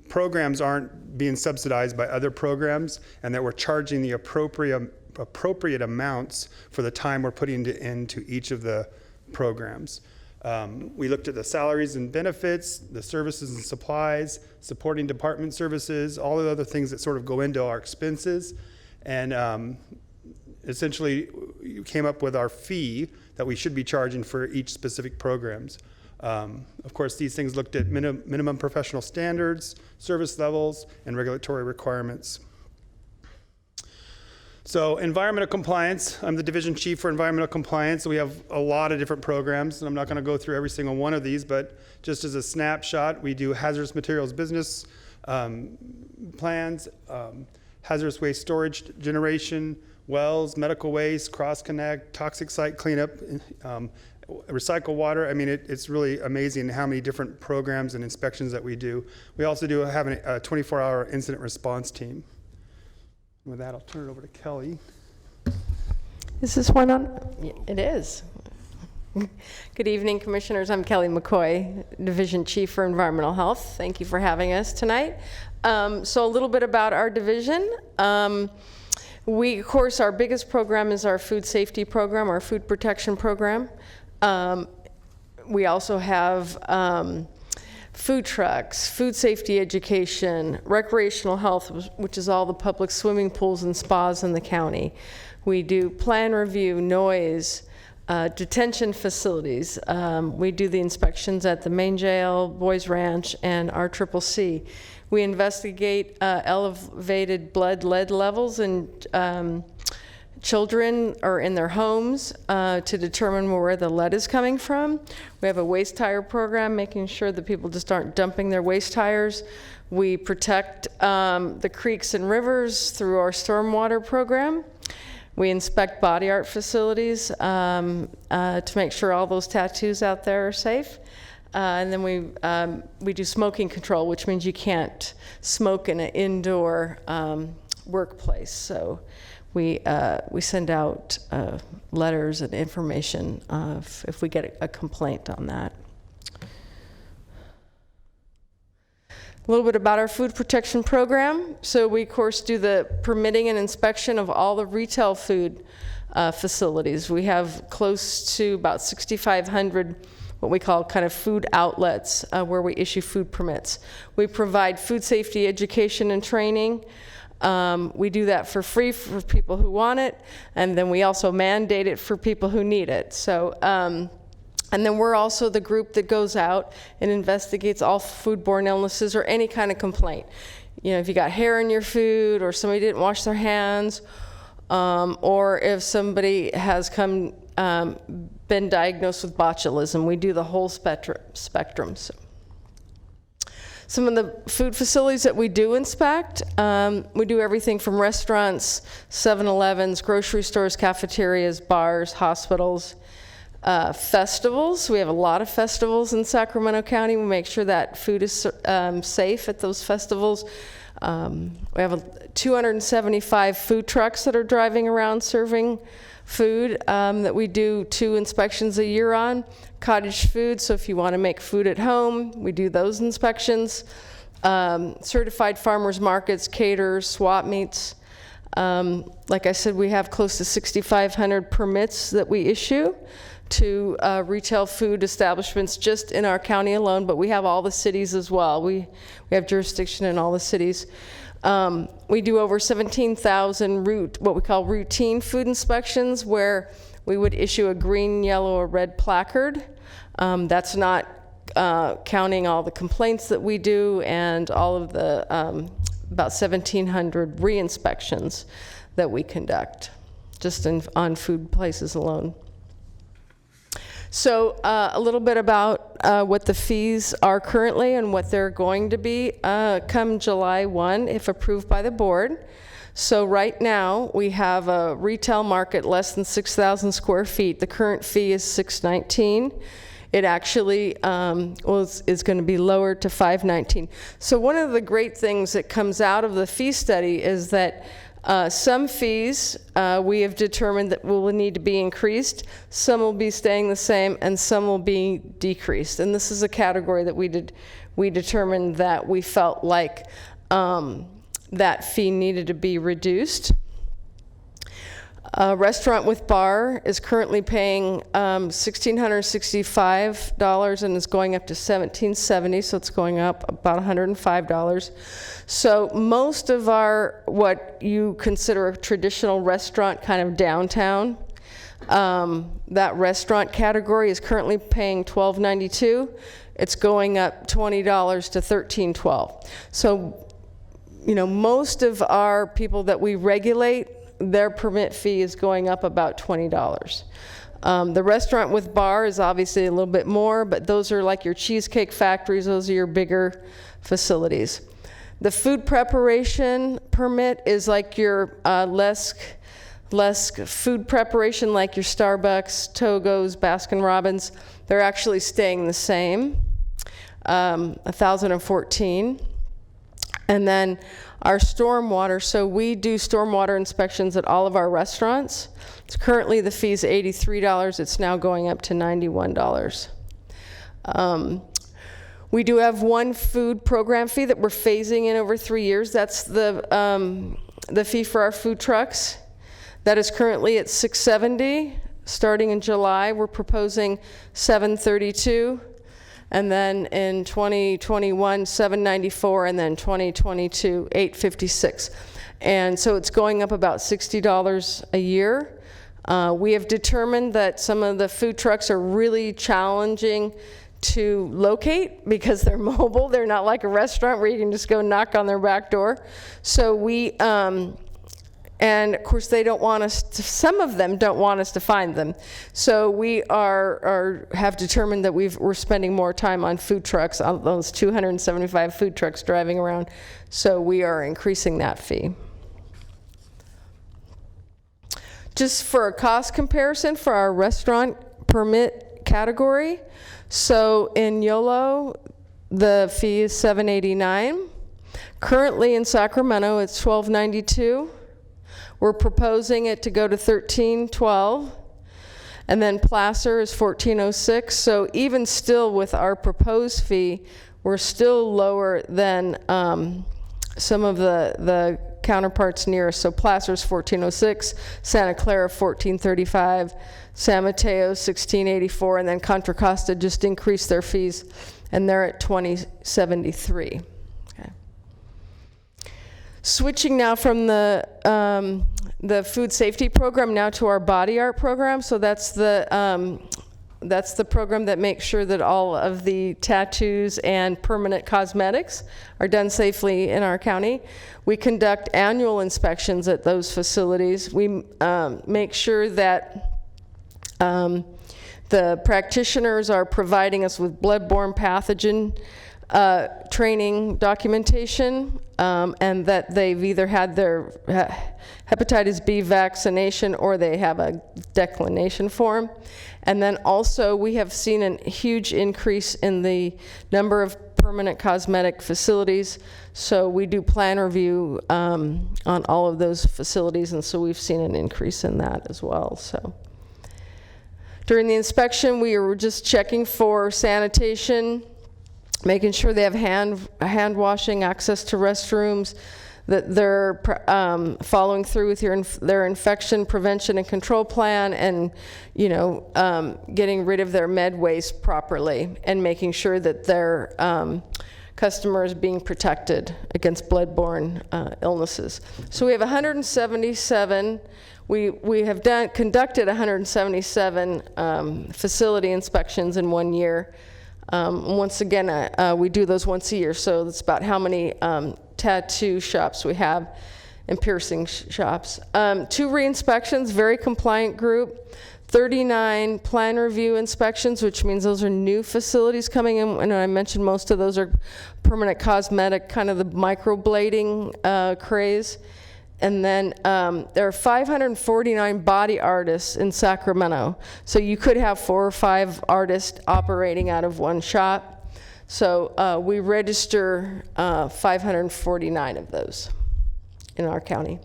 programs aren't being subsidized by other programs, and that we're charging the appropriate amounts for the time we're putting into each of the programs. We looked at the salaries and benefits, the services and supplies, supporting department services, all the other things that sort of go into our expenses, and essentially you came up with our fee that we should be charging for each specific programs. Of course, these things looked at minimum professional standards, service levels, and regulatory requirements. So environmental compliance, I'm the division chief for environmental compliance. We have a lot of different programs, and I'm not going to go through every single one of these, but just as a snapshot, we do hazardous materials business plans, hazardous waste storage generation, wells, medical waste, cross-connect, toxic site cleanup, recycle water. I mean, it's really amazing how many different programs and inspections that we do. We also do have a 24-hour incident response team. With that, I'll turn it over to Kelly. Is this one on? It is. Good evening, Commissioners. I'm Kelly McCoy, Division Chief for Environmental Health. Thank you for having us tonight. So a little bit about our division. Of course, our biggest program is our food safety program, our food protection program. We also have food trucks, food safety education, recreational health, which is all the public swimming pools and spas in the county. We do plan review, noise, detention facilities. We do the inspections at the main jail, Boys Ranch, and our CCC. We investigate elevated blood lead levels in children or in their homes to determine where the lead is coming from. We have a waste tire program, making sure that people just aren't dumping their waste tires. We protect the creeks and rivers through our stormwater program. We inspect body art facilities to make sure all those tattoos out there are safe. And then we do smoking control, which means you can't smoke in an indoor workplace. So we send out letters and information if we get a complaint on that. A little bit about our food protection program. So we, of course, do the permitting and inspection of all the retail food facilities. We have close to about 6,500 what we call kind of food outlets where we issue food permits. We provide food safety education and training. We do that for free for people who want it, and then we also mandate it for people who need it. So, and then we're also the group that goes out and investigates all foodborne illnesses or any kind of complaint. You know, if you got hair in your food, or somebody didn't wash their hands, or if somebody has been diagnosed with botulism, we do the whole spectrum. So, some of the food facilities that we do inspect, we do everything from restaurants, 7-Elevens, grocery stores, cafeterias, bars, hospitals, festivals. We have a lot of festivals in Sacramento County. We make sure that food is safe at those festivals. We have 275 food trucks that are driving around serving food that we do 2 inspections a year on. Cottage food, so if you want to make food at home, we do those inspections. Certified farmers markets, caterers, swap meets. Like I said, we have close to 6,500 permits that we issue to retail food establishments just in our county alone, but we have all the cities as well. We have jurisdiction in all the cities. We do over 17,000 what we call routine food inspections, where we would issue a green, yellow, or red placard. That's not counting all the complaints that we do and all of the about 1,700 re-inspections that we conduct just on food places alone. So a little bit about what the fees are currently and what they're going to be come July 1 if approved by the board. So right now we have a retail market less than 6,000 square feet. The current fee is $619. It actually is going to be lowered to $519. So one of the great things that comes out of the fee study is that some fees we have determined that will need to be increased, some will be staying the same, and some will be decreased. And this is a category that we determined that we felt like that fee needed to be reduced. A restaurant with bar is currently paying $1,665 and is going up to $1,770, so it's going up about $105. So most of our, what you consider a traditional restaurant kind of downtown, that restaurant category is currently paying $12.92. It's going up $20 to $13.12. So, you know, most of our people that we regulate, their permit fee is going up about $20. The restaurant with bar is obviously a little bit more, but those are like your Cheesecake Factories, those are your bigger facilities. The food preparation permit is like your less food preparation, like your Starbucks, Togo's, Baskin-Robbins. They're actually staying the same, $1,014. And then Our stormwater, so we do stormwater inspections at all of our restaurants. It's currently the fee is $83. It's now going up to $91. We do have one food program fee that we're phasing in over 3 years. That's the fee for our food trucks. That is currently at $670. Starting in July, we're proposing $732. And then in 2021, $794, and then 2022, $856. And so it's going up about $60 a year. We have determined that some of the food trucks are really challenging to locate because they're mobile. They're not like a restaurant where you can just go knock on their back door. So we, and of course they don't want us to, some of them don't want us to find them. So we have determined that we're spending more time on food trucks, on those 275 food trucks driving around. So we are increasing that fee. Just for a cost comparison for our restaurant permit category, so in YOLO, the fee is $789. Currently in Sacramento, it's $1292. We're proposing it to go to $1312. And then Placer is $1406. So even still with our proposed fee, we're still lower than some of the counterparts near us. So Placer's $1406, Santa Clara $1435, San Mateo $1684, and then Contra Costa just increased their fees, and they're at $2073. Okay. Switching now from the food safety program now to our body art program. So that's the program that makes sure that all of the tattoos and permanent cosmetics are done safely in our county. We conduct annual inspections at those facilities. We make sure that the practitioners are providing us with bloodborne pathogen training documentation, and that they've either had their hepatitis B vaccination or they have a declination form. And then also we have seen a huge increase in the number of permanent cosmetic facilities. So we do plan review on all of those facilities, and so we've seen an increase in that as well. So during the inspection, we were just checking for sanitation, making sure they have hand washing, access to restrooms, that they're following through with their infection prevention and control plan, and getting rid of their med waste properly, and making sure that their customers being protected against bloodborne illnesses. So we have 177. We have conducted 177 facility inspections in 1 year. Once again, we do those once a year, so that's about how many tattoo shops we have and piercing shops. 2 re-inspections, very compliant group. 39 plan review inspections, which means those are new facilities coming in, and I mentioned most of those are permanent cosmetic, kind of the microblading craze. And then there are 549 body artists in Sacramento. So you could have 4 or 5 artists operating out of one shop. So we register 549 of those in our county.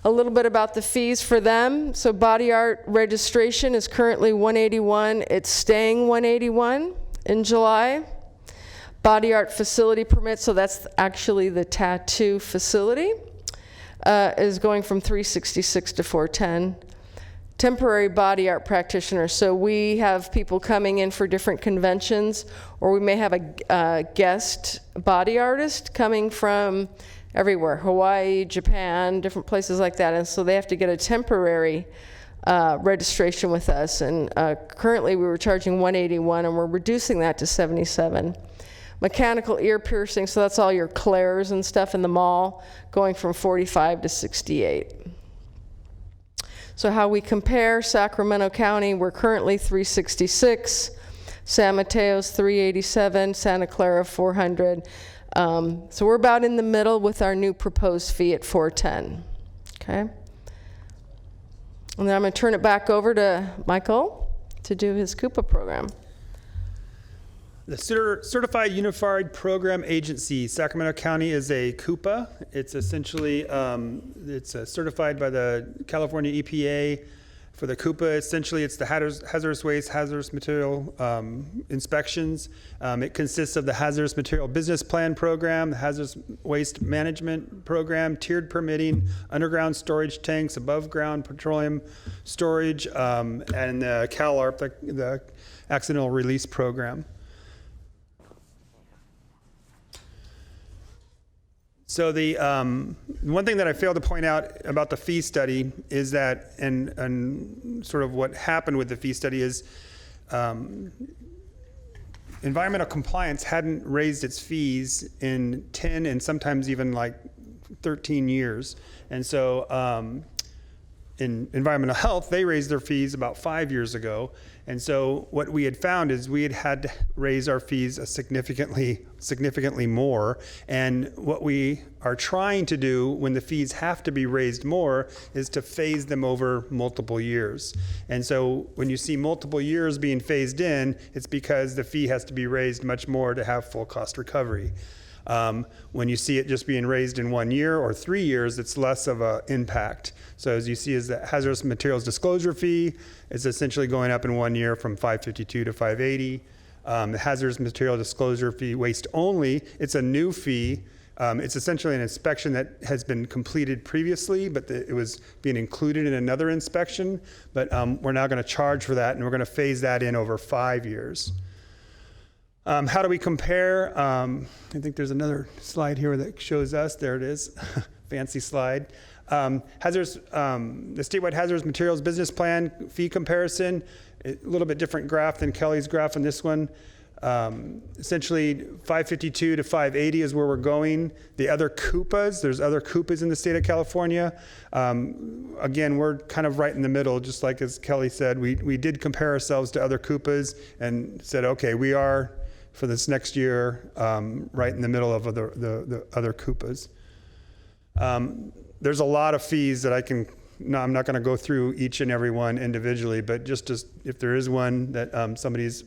A little bit about the fees for them. So body art registration is currently $181. It's staying $181 in July. Body art facility permit, so that's actually the tattoo facility, is going from $366 to $410. Temporary body art practitioner, so we have people coming in for different conventions, or we may have a guest body artist coming from everywhere, Hawaii, Japan, different places like that, and so they have to get a temporary registration with us, and currently we were charging $181, and we're reducing that to $77. Mechanical ear piercing, so that's all your Claire's and stuff in the mall, going from $45 to $68. So how we compare: Sacramento County, we're currently $366, San Mateo's $387, Santa Clara $400. So we're about in the middle with our new proposed fee at $410. Okay. And then I'm going to turn it back over to Michael to do his Coupa program. The Certified Unified Program Agency, Sacramento County is a CUPA. It's essentially, it's certified by the California EPA. For the CUPA, essentially it's the hazardous waste, hazardous material inspections. It consists of the Hazardous Material Business Plan Program, the Hazardous Waste Management Program, tiered permitting, underground storage tanks, above ground petroleum storage, and the CalARP, the Accidental Release Program. So the one thing that I failed to point out about the fee study is that, and sort of what happened with the fee study is, environmental compliance hadn't raised its fees in 10 and sometimes even like 13 years. And so in environmental health, they raised their fees about 5 years ago. And so what we had found is we had to raise our fees significantly more. And what we are trying to do when the fees have to be raised more is to phase them over multiple years. And so when you see multiple years being phased in, it's because the fee has to be raised much more to have full cost recovery. When you see it just being raised in 1 year or 3 years, it's less of an impact. So as you see, is the hazardous materials disclosure fee is essentially going up in 1 year from $552 to $580. The hazardous material disclosure fee, waste only, it's a new fee. It's essentially an inspection that has been completed previously, but it was being included in another inspection. But we're now going to charge for that, and we're going to phase that in over 5 years. How do we compare? I think there's another slide here that shows us. There it is, fancy slide. The statewide hazardous materials business plan fee comparison, a little bit different graph than Kelly's graph on this one. Essentially 552 to 580 is where we're going. The other CUPAs, there's other CUPAs in the state of California. Again, we're kind of right in the middle, just like as Kelly said. We did compare ourselves to other CUPAs and said, okay, we are, for this next year, right in the middle of the other CUPAs. There's a lot of fees that I'm not going to go through each and every one individually, but just if there is one that somebody's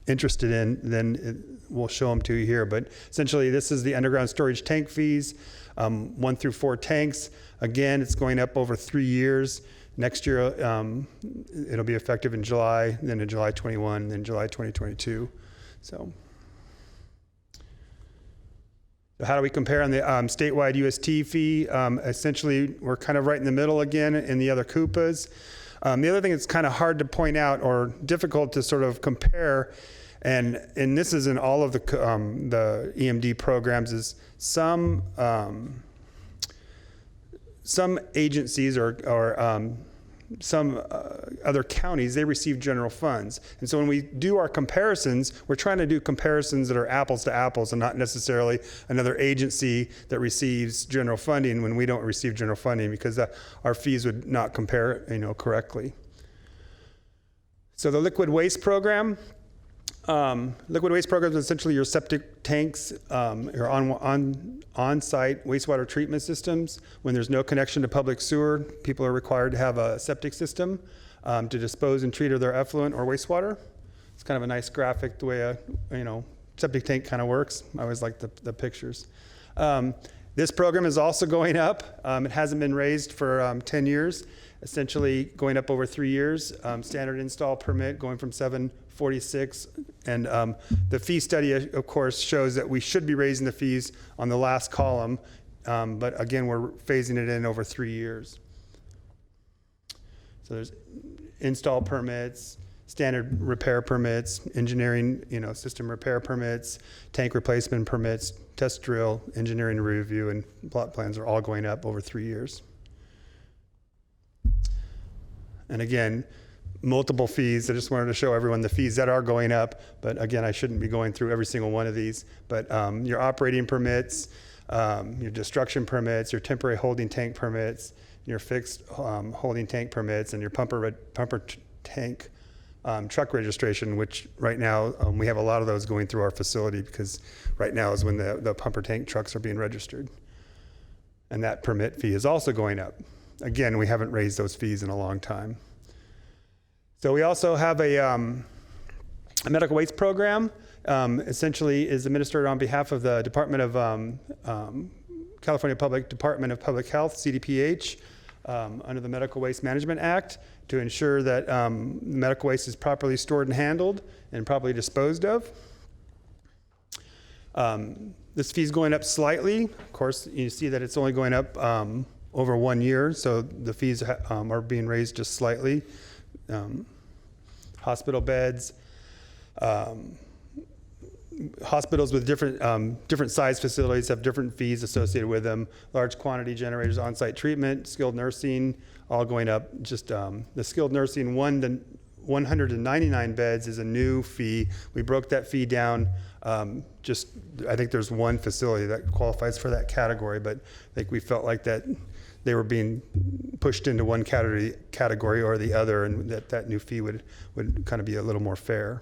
interested in, then we'll show them to you here. But essentially, this is the underground storage tank fees, 1 through 4 tanks. Again, it's going up over 3 years. Next year, it'll be effective in July, then in July 21, then July 2022. So how do we compare on the statewide UST fee? Essentially, we're kind of right in the middle again in the other CUPAs. The other thing that's kind of hard to point out or difficult to sort of compare, and this is in all of the EMD programs, is some agencies or some other counties, they receive general funds. And so when we do our comparisons, we're trying to do comparisons that are apples to apples and not necessarily another agency that receives general funding when we don't receive general funding, because our fees would not compare, correctly. So the liquid waste program. Liquid waste programs is essentially your septic tanks, your on-site wastewater treatment systems. When there's no connection to public sewer, people are required to have a septic system to dispose and treat their effluent or wastewater. It's kind of a nice graphic, the way a septic tank kind of works. I always like the pictures. This program is also going up. It hasn't been raised for 10 years, essentially going up over 3 years. Standard install permit going from $746, and the fee study, of course, shows that we should be raising the fees on the last column, but again, we're phasing it in over 3 years. So there's install permits, standard repair permits, engineering, system repair permits, tank replacement permits, test drill, engineering review, and plot plans are all going up over 3 years. And again, multiple fees. I just wanted to show everyone the fees that are going up, but again, I shouldn't be going through every single one of these. But your operating permits, your destruction permits, your temporary holding tank permits, your fixed holding tank permits, and your pumper tank truck registration, which right now we have a lot of those going through our facility, because right now is when the pumper tank trucks are being registered. And that permit fee is also going up. Again, we haven't raised those fees in a long time. So we also have a medical waste program. essentially is administered on behalf of the California Department of Public Health, CDPH, under the Medical Waste Management Act, to ensure that medical waste is properly stored and handled and properly disposed of. This fee is going up slightly. Of course, you see that it's only going up over 1 year, so the fees are being raised just slightly. Hospital beds, hospitals with different size facilities have different fees associated with them. Large quantity generators, on-site treatment, skilled nursing, all going up. Just the skilled nursing 199 beds is a new fee. We broke that fee down. I think there's one facility that qualifies for that category, but I think we felt like that they were being pushed into one category or the other, and that new fee would kind of be a little more fair.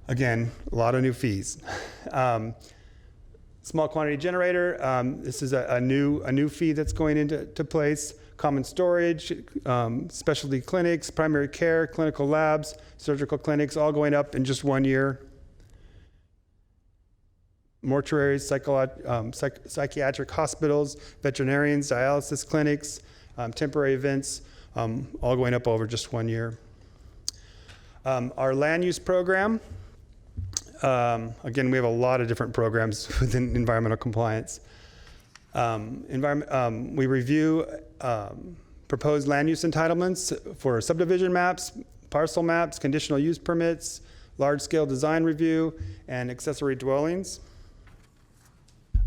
Again, a lot of new fees. Small quantity generator, this is a new fee that's going into place. Common storage, specialty clinics, primary care, clinical labs, surgical clinics, all going up in just 1 year. Mortuaries, psychiatric hospitals, veterinarians, dialysis clinics, temporary events, all going up over just 1 year. Our land use program, again, we have a lot of different programs within environmental compliance. We review proposed land use entitlements for subdivision maps, parcel maps, conditional use permits, large-scale design review, and accessory dwellings.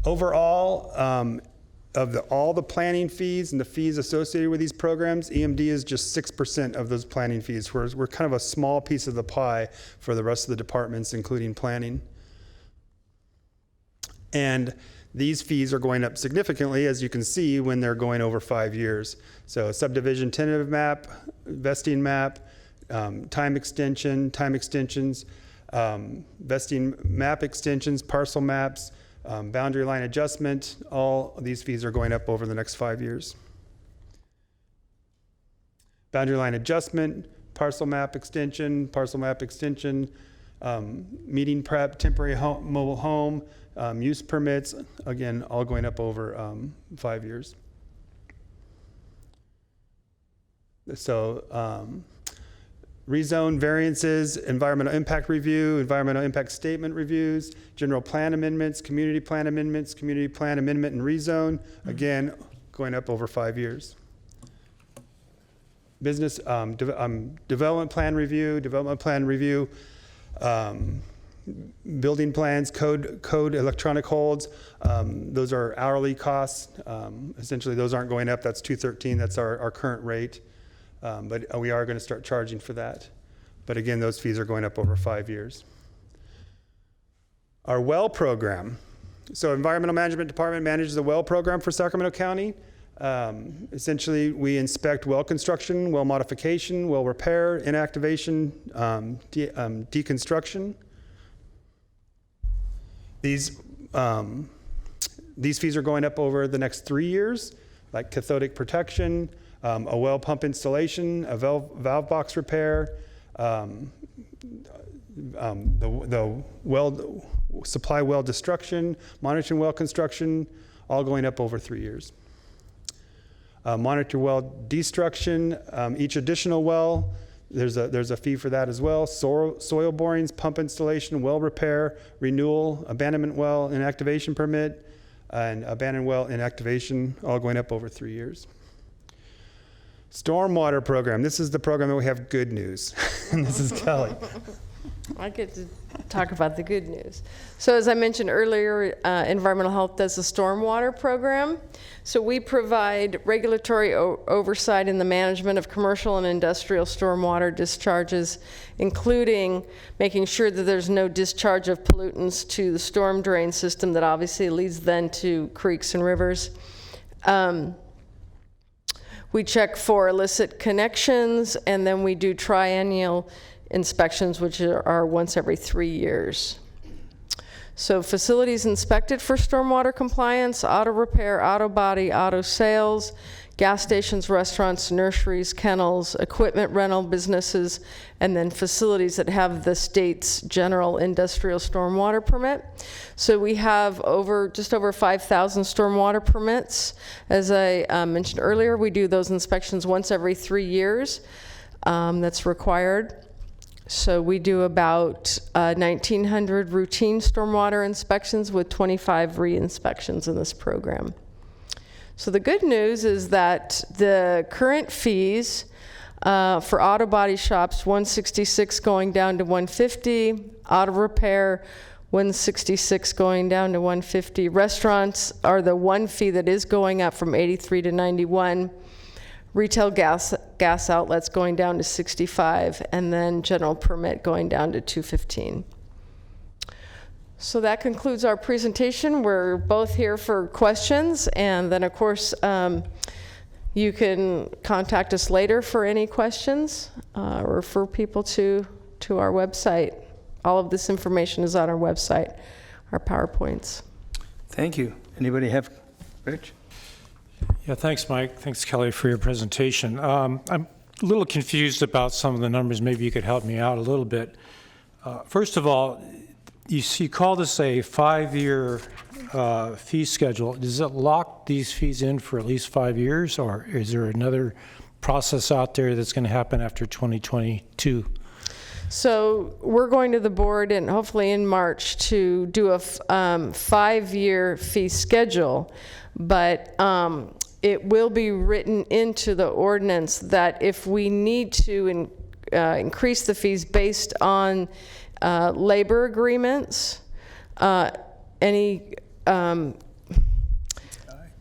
Overall, all the planning fees and the fees associated with these programs, EMD is just 6% of those planning fees. We're kind of a small piece of the pie for the rest of the departments, including planning. And these fees are going up significantly, as you can see, when they're going over 5 years. So subdivision tentative map, vesting map, time extensions, vesting map extensions, parcel maps, boundary line adjustment, all of these fees are going up over the next 5 years. Boundary line adjustment, parcel map extension, meeting prep, temporary mobile home, use permits, again, all going up over 5 years. So rezone variances, environmental impact review, environmental impact statement reviews, general plan amendments, community plan amendment and rezone, again, going up over 5 years. Business development plan review, building plans, code electronic holds, those are hourly costs. Essentially, those aren't going up. That's $213. That's our current rate. But we are going to start charging for that. But again, those fees are going up over 5 years. Our well program. So Environmental Management Department manages the well program for Sacramento County. Essentially, we inspect well construction, well modification, well repair, inactivation, deconstruction. These fees are going up over the next 3 years, like cathodic protection, a well pump installation, a valve box repair, the well supply well destruction, monitoring well construction, all going up over 3 years. Monitor well destruction, each additional well, there's a fee for that as well. Soil borings, pump installation, well repair, renewal, abandonment well inactivation permit, and abandoned well inactivation, all going up over 3 years. Stormwater program. This is the program that we have good news. And this is Kelly. I get to talk about the good news. So as I mentioned earlier, Environmental Health does a stormwater program. So we provide regulatory oversight in the management of commercial and industrial stormwater discharges, including making sure that there's no discharge of pollutants to the storm drain system that obviously leads then to creeks and rivers. We check for illicit connections, and then we do triennial inspections, which are once every 3 years. So facilities inspected for stormwater compliance, auto repair, auto body, auto sales, gas stations, restaurants, nurseries, kennels, equipment rental businesses, and then facilities that have the state's general industrial stormwater permit. So we have just over 5,000 stormwater permits. As I mentioned earlier, we do those inspections once every 3 years. That's required. So we do about 1,900 routine stormwater inspections with 25 re-inspections in this program. So the good news is that the current fees for auto body shops, $166 going down to $150, auto repair, $166 going down to $150. Restaurants are the one fee that is going up from $83 to $91. Retail gas outlets going down to $65, and then general permit going down to $215. So that concludes our presentation. We're both here for questions, and then of course you can contact us later for any questions or refer people to our website. All of this information is on our website, our PowerPoints. Thank you. Anybody have, Rich? Yeah, thanks, Mike. Thanks, Kelly, for your presentation. I'm a little confused about some of the numbers. Maybe you could help me out a little bit. First of all, you call this a 5-year fee schedule. Does it lock these fees in for at least 5 years, or is there another process out there that's going to happen after 2022? So we're going to the board, and hopefully in March, to do a 5-year fee schedule. But it will be written into the ordinance that if we need to increase the fees based on labor agreements, any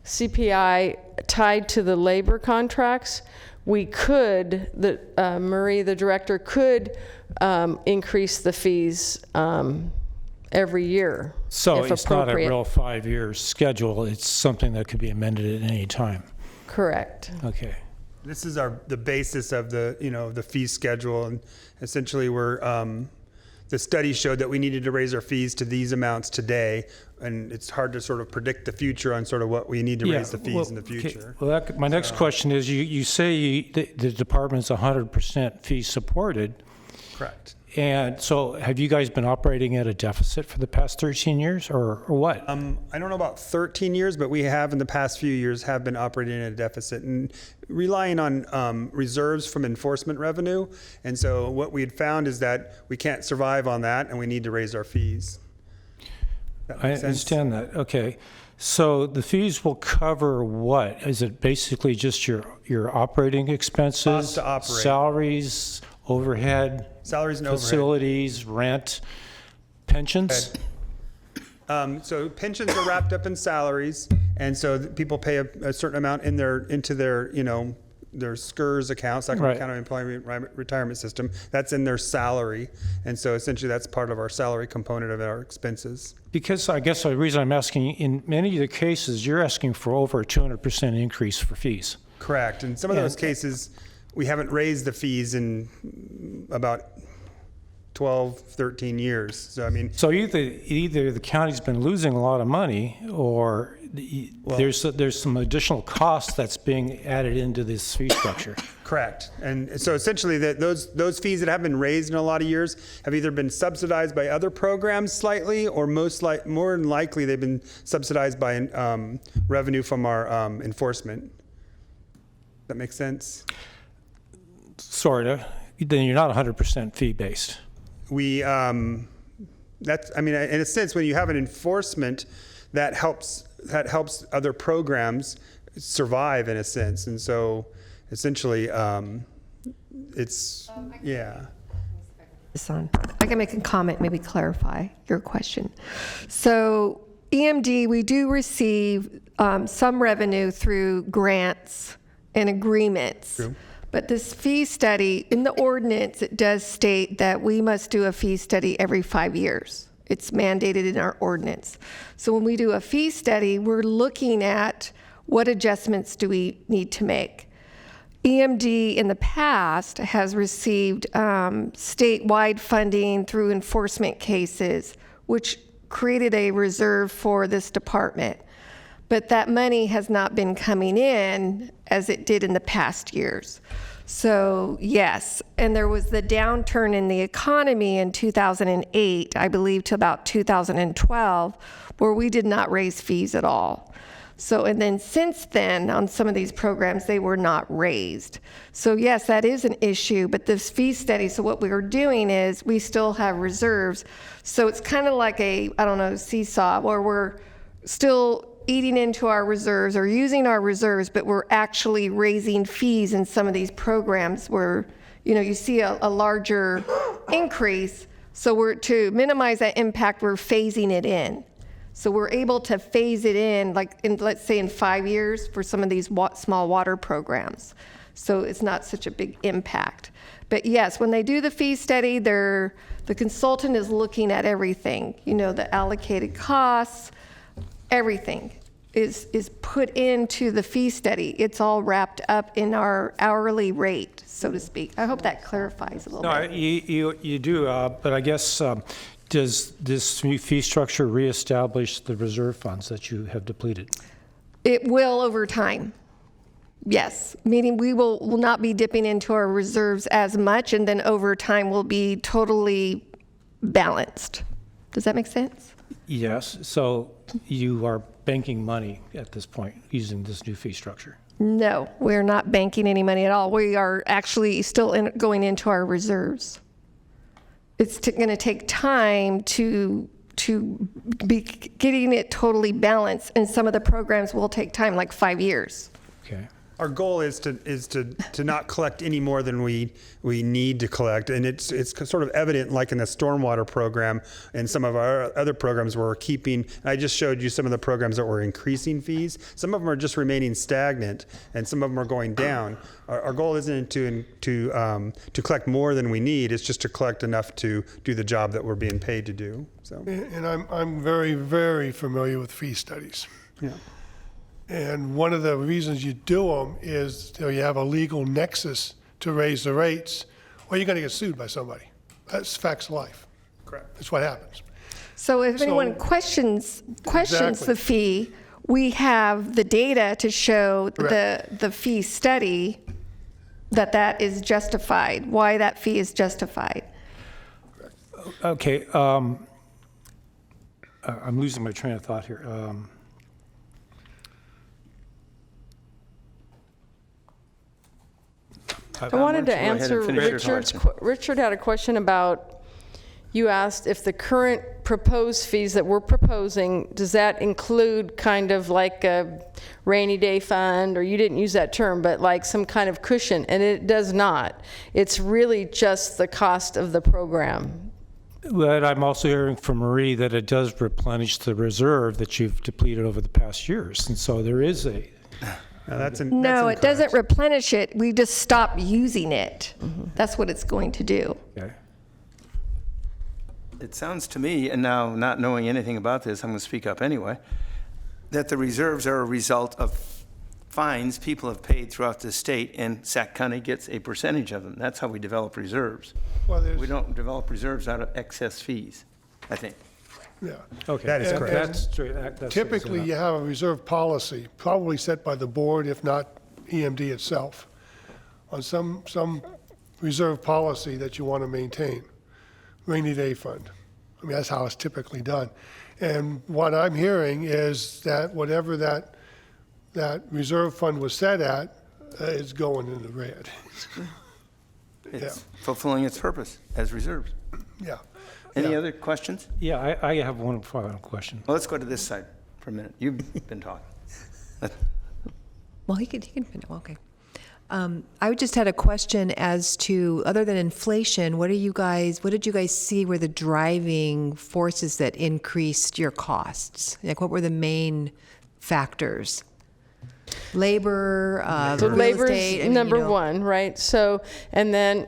CPI tied to the labor contracts, we could, Marie, the director, could increase the fees every year. So if it's not a appropriate. real 5-year schedule. It's something that could be amended at any time. Correct. Okay. This is the basis of the fee schedule, and essentially the study showed that we needed to raise our fees to these amounts today, and it's hard to sort of predict the future on sort of what we need to raise the fees in the future. Okay. Well, my next question is, you say the department's 100% fee supported. Correct. And so have you guys been operating at a deficit for the past 13 years or what? I don't know about 13 years, but we have in the past few years have been operating at a deficit and relying on reserves from enforcement revenue. And so what we had found is that we can't survive on that, and we need to raise our fees. I understand that. Okay. So the fees will cover what? Is it basically just your operating expenses? Cost to operate. Salaries, overhead? Salaries and overhead. Facilities, rent, pensions? So pensions are wrapped up in salaries, and so people pay a certain amount into their SCRS account, Sacramento County Employee Retirement System. That's in their salary, and so essentially that's part of our salary component of our expenses. Because I guess the reason I'm asking, in many of the cases, you're asking for over a 200% increase for fees. Correct. In some of those cases, we haven't raised the fees in about 12, 13 years. So I mean, so either the county's been losing a lot of money, or there's some additional cost that's being added into this fee structure. Correct. And so essentially those fees that have been raised in a lot of years have either been subsidized by other programs slightly, or more than likely they've been subsidized by revenue from our enforcement. That makes sense? Sort of. Then you're not 100% fee based. In a sense, when you have an enforcement, that helps other programs survive in a sense. And so essentially, it's, yeah. I can make a comment, maybe clarify your question. So EMD, we do receive some revenue through grants and agreements. True. But this fee study, in the ordinance, it does state that we must do a fee study every 5 years. It's mandated in our ordinance. So when we do a fee study, we're looking at what adjustments do we need to make. EMD in the past has received statewide funding through enforcement cases, which created a reserve for this department. but that money has not been coming in as it did in the past years. So yes, and there was the downturn in the economy in 2008, I believe, to about 2012, where we did not raise fees at all. So, and then since then, on some of these programs, they were not raised. So yes, that is an issue, but this fee study, so what we are doing is we still have reserves. So it's kind of like a, I don't know, seesaw, where we're still eating into our reserves or using our reserves, but we're actually raising fees in some of these programs where, you know, you see a larger increase. So we're, to minimize that impact, we're phasing it in. So we're able to phase it in, like in, let's say in 5 years for some of these small water programs. So it's not such a big impact. But yes, when they do the fee study, the consultant is looking at everything, you know, the allocated costs, everything is put into the fee study. It's all wrapped up in our hourly rate, so to speak. I hope that clarifies a little bit. You do, but I guess, does this new fee structure reestablish the reserve funds that you have depleted? It will over time. Yes, meaning we will not be dipping into our reserves as much, and then over time we'll be totally balanced. Does that make sense? Yes, so you are banking money at this point using this new fee structure? No, we're not banking any money at all. We are actually still going into our reserves. It's going to take time to be getting it totally balanced, and some of the programs will take time, like 5 years. Okay. Our goal is to not collect any more than we need to collect, and it's sort of evident, like in the stormwater program and some of our other programs where we're keeping. I just showed you some of the programs that were increasing fees. Some of them are just remaining stagnant, and some of them are going down. Our goal isn't to collect more than we need. It's just to collect enough to do the job that we're being paid to do. So. And I'm very, very familiar with fee studies. Yeah. And one of the reasons you do them is you have a legal nexus to raise the rates, or you're going to get sued by somebody. That's facts of life. Correct. That's what happens. So if anyone questions Exactly. the fee, we have the data to show the fee study that is justified, why that fee is justified. Okay, I'm losing my train of thought here. I wanted to Why don't you go ahead and answer finish your Richard's. question? Richard had a question about, you asked if the current proposed fees that we're proposing, does that include kind of like a rainy day fund, or you didn't use that term, but like some kind of cushion, and it does not. It's really just the cost of the program. But I'm also hearing from Marie that it does replenish the reserve that you've depleted over the past years, and so there is a... No, it doesn't replenish it. We just stop using it. That's what it's going to do. Okay. It sounds to me, and now not knowing anything about this, I'm going to speak up anyway, that the reserves are a result of fines people have paid throughout the state, and Sac County gets a percentage of them. That's how we develop reserves. Well, We don't develop reserves out of excess fees, I think. Yeah. Okay. That is And- correct. That's true. That's Typically, you have a reserve policy, probably set by the board, if not EMD itself, on some reserve policy that you want to maintain. Rainy day fund. I mean, that's how it's typically done. And what I'm hearing is that whatever that reserve fund was set at is going in the red. It's fulfilling its purpose as reserves. Yeah. Any other questions? Yeah, I have one final question. Well, let's go to this side for a minute. You've been talking. Well, he can finish. Okay. I just had a question as to, other than inflation, what did you guys see were the driving forces that increased your costs? Like, what were the main factors? Labor, So real labor's estate, I mean, number one, right? So, and then,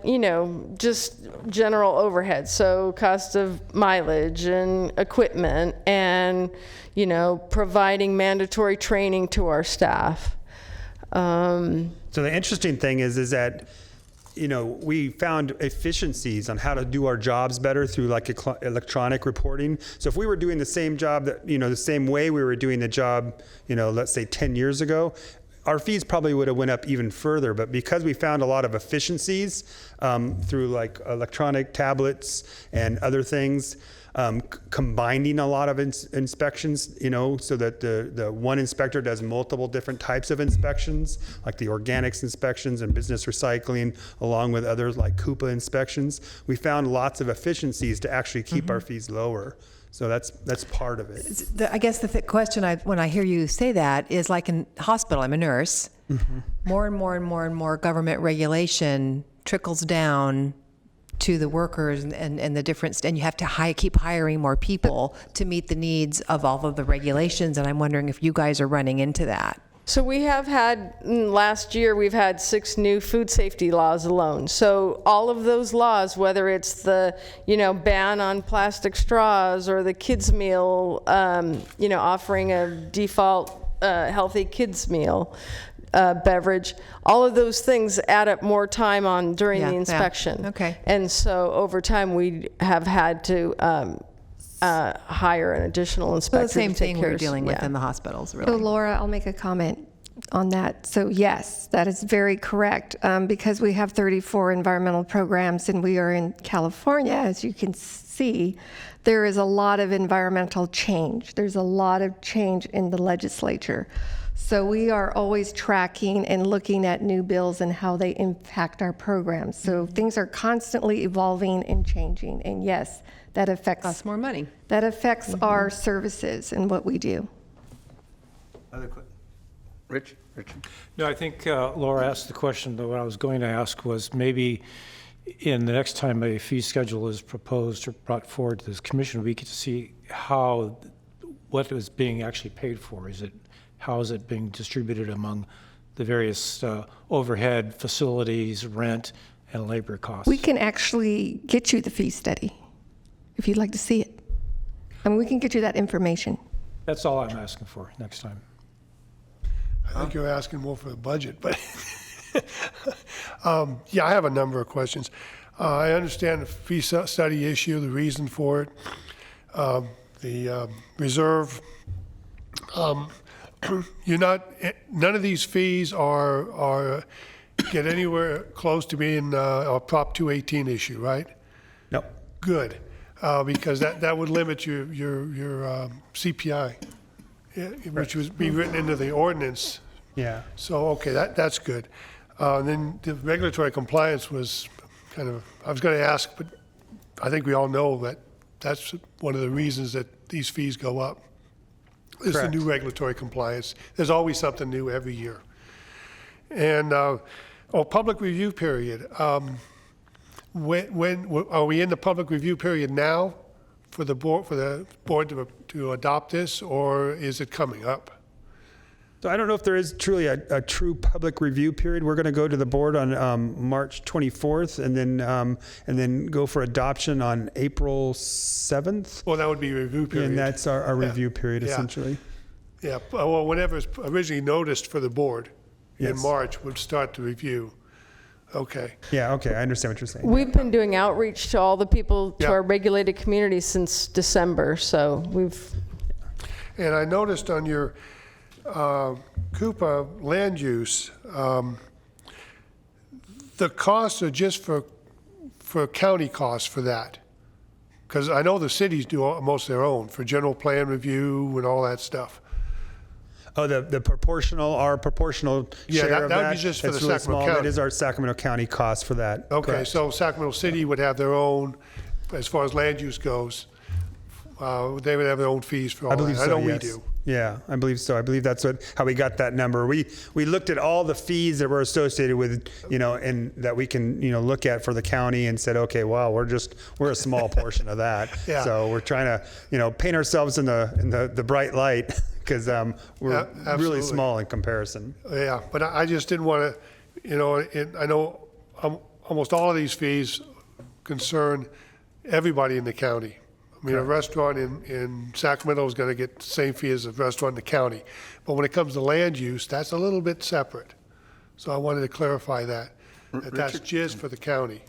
just general overhead. So cost of mileage and equipment and, providing mandatory training to our staff. So the interesting thing is that we found efficiencies on how to do our jobs better through like electronic reporting. So if we were doing the same job that, the same way we were doing the job, let's say 10 years ago, our fees probably would have went up even further. But because we found a lot of efficiencies through like electronic tablets and other things, combining a lot of inspections, so that the one inspector does multiple different types of inspections, like the organics inspections and business recycling, along with others like Coupa inspections. We found lots of efficiencies to actually keep our fees lower. So that's part of it. I guess the question when I hear you say that is like in hospital, I'm a nurse, more and more and more and more government regulation trickles down to the workers and the different, and you have to keep hiring more people to meet the needs of all of the regulations. And I'm wondering if you guys are running into that. So we have had, last year, we've had 6 new food safety laws alone. So all of those laws, whether it's the, ban on plastic straws or the kids meal, offering a default healthy kids meal, beverage, all of those things add up more time on during the inspection. Yeah. Okay. And so over time, we have had to hire an additional inspector. The same to take thing care we're of- dealing with yeah. in the hospitals, really. So Laura, I'll make a comment on that. So yes, that is very correct. Because we have 34 environmental programs and we are in California, as you can see, there is a lot of environmental change. There's a lot of change in the legislature. So we are always tracking and looking at new bills and how they impact our programs. So things are constantly evolving and changing. And yes, that affects Costs more money. That affects our services and what we do. Rich? No, I think Laura asked the question that what I was going to ask was maybe in the next time a fee schedule is proposed or brought forward to this commission, we get to see what is being actually paid for. How is it being distributed among the various overhead, facilities, rent, and labor costs? We can actually get you the fee study if you'd like to see it. I mean, we can get you that information. That's all I'm asking for next time. I think you're asking more for the budget, but yeah, I have a number of questions. I understand the fee study issue, the reason for it, the reserve. None of these fees are get anywhere close to being a Prop 218 issue, right? No. Good, because that would limit your CPI, which would be written into the ordinance. Yeah. So okay, that's good. Then the regulatory compliance was kind of, I was going to ask, but I think we all know that that's one of the reasons that these fees go up. It's the new regulatory compliance. There's always something new every year. And public review period. When are we in the public review period now for the board to adopt this, or is it coming up? So I don't know if there is truly a true public review period. We're going to go to the board on March 24th, and then go for adoption on April 7th. Well, that would be a review period. And that's our review period, essentially. Yeah. Well, whenever it's originally noticed for the board in March, we'll start the review. Okay. Yeah. Okay. I understand what you're saying. We've been doing outreach to all the people, to our regulated community since December. So we've. And I noticed on your Coupa land use, the costs are just for county costs for that. Because I know the cities do most of their own for general plan review and all that stuff. Oh, our proportional share of that. That would be just for the really Sacramento small. County. That is our Sacramento County cost for that. Okay, Correct. so Sacramento City would have their own, as far as land use goes, they would have their own fees for all I believe that. so, I know yes. we do. Yeah, I believe so. I believe that's how we got that number. We looked at all the fees that were associated with, and that we can, look at for the county, and said, okay, well, we're a small portion of that. Yeah. So we're trying to, paint ourselves in the bright light, because we're really small in comparison. Yeah, but I just didn't want to, I know almost all of these fees concern everybody in the county. I mean, a restaurant in Sacramento is going to get the same fee as a restaurant in the county. But when it comes to land use, that's a little bit separate. So I wanted to clarify that. that that's Richard? just for the county.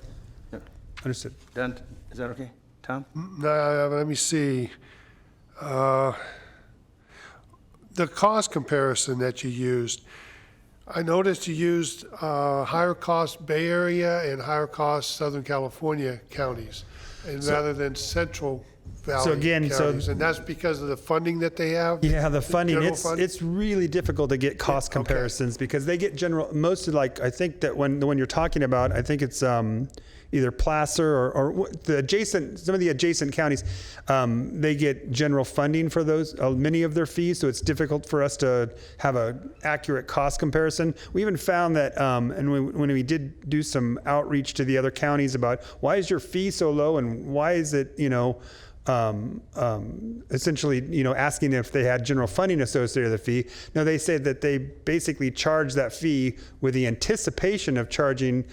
Understood. Done? Is that okay? Tom? No, let me see. The cost comparison that you used, I noticed you used higher cost Bay Area and higher cost Southern California counties, and rather than Central Valley counties. And that's because of the funding that they have? Yeah, the funding, general funding? it's really difficult to get cost comparisons because they get most of I think that when the one you're talking about, I think it's either Placer or some of the adjacent counties, they get general funding for those, many of their fees, so it's difficult for us to have an accurate cost comparison. We even found that, and when we did do some outreach to the other counties about why is your fee so low and why is it, essentially, asking if they had general funding associated with the fee. No, they said that they basically charge that fee with the anticipation of charging,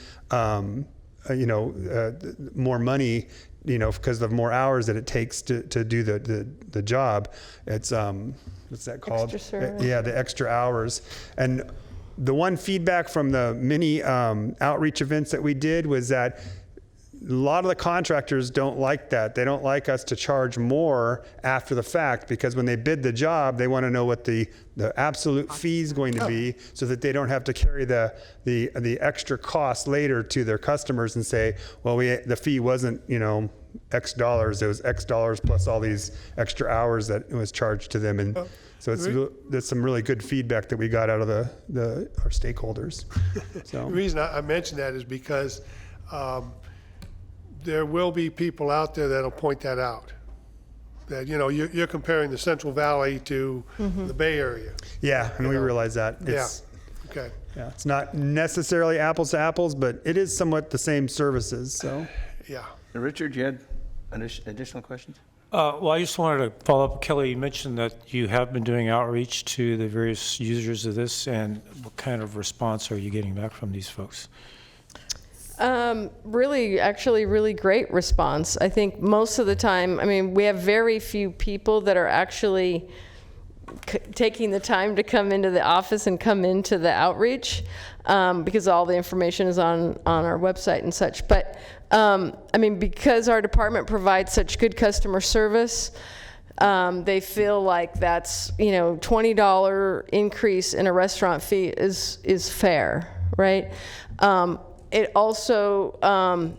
more money, because of more hours that it takes to do the job. It's what's that called? Extra service. Yeah, the extra hours. And the one feedback from the many outreach events that we did was that a lot of the contractors don't like that. They don't like us to charge more after the fact, because when they bid the job, they want to know what the absolute fee is going to be, so that they don't have to carry the extra cost later to their customers and say, well, the fee wasn't, X dollars. It was X dollars plus all these extra hours that was charged to them. And so that's some really good feedback that we got out of our stakeholders. So The reason I mention that is because there will be people out there that'll point that out. That, you're comparing the Central Valley to the Bay Area. Yeah, and we realize that. Okay. Yeah, it's not necessarily apples to apples, but it is somewhat the same services, so. Yeah. Richard, you had additional questions? Well, I just wanted to follow up. Kelly, you mentioned that you have been doing outreach to the various users of this, and what kind of response are you getting back from these folks? Really great response. I think most of the time, we have very few people that are actually taking the time to come into the office and come into the outreach, because all the information is on our website and such. But because our department provides such good customer service, they feel like that's, $20 increase in a restaurant fee is fair, right? It also,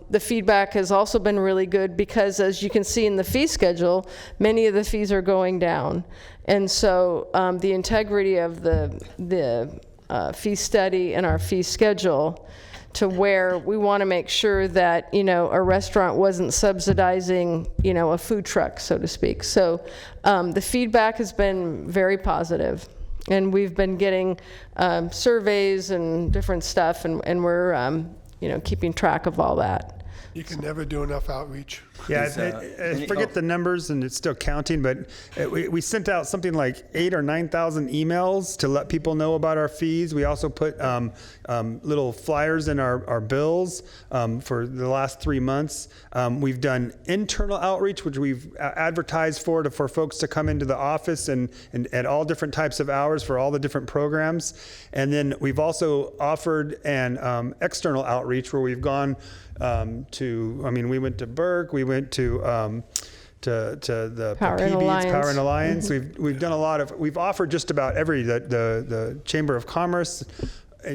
the feedback has also been really good, because as you can see in the fee schedule, many of the fees are going down. And so the integrity of the fee study and our fee schedule, to where we want to make sure that, a restaurant wasn't subsidizing, a food truck, so to speak. So the feedback has been very positive. And we've been getting surveys and different stuff, and we're keeping track of all that. You can never do enough outreach. Yeah, I forget the numbers, and it's still counting, but we sent out something like 8,000 or 9,000 emails to let people know about our fees. We also put little flyers in our bills for the last 3 months. We've done internal outreach, which we've advertised for folks to come into the office and at all different types of hours for all the different programs. And then we've also offered an external outreach where we've gone we went to Burke, we went to the Power and PBs, Alliance. Power and Alliance. We've done we've offered just about the Chamber of Commerce,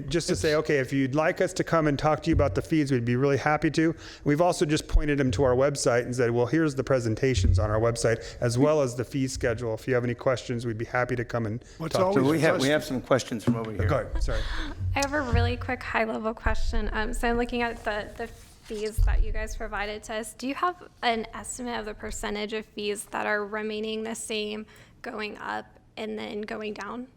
just to say, okay, if you'd like us to come and talk to you about the fees, we'd be really happy to. We've also just pointed them to our website and said, well, here's the presentations on our website, as well as the fee schedule. If you have any questions, we'd be happy to come and talk to you. So we have some questions from over here. Go ahead, sorry. I have a really quick high-level question. So I'm looking at the fees that you guys provided to us. Do you have an estimate of the percentage of fees that are remaining the same, going up, and then going down?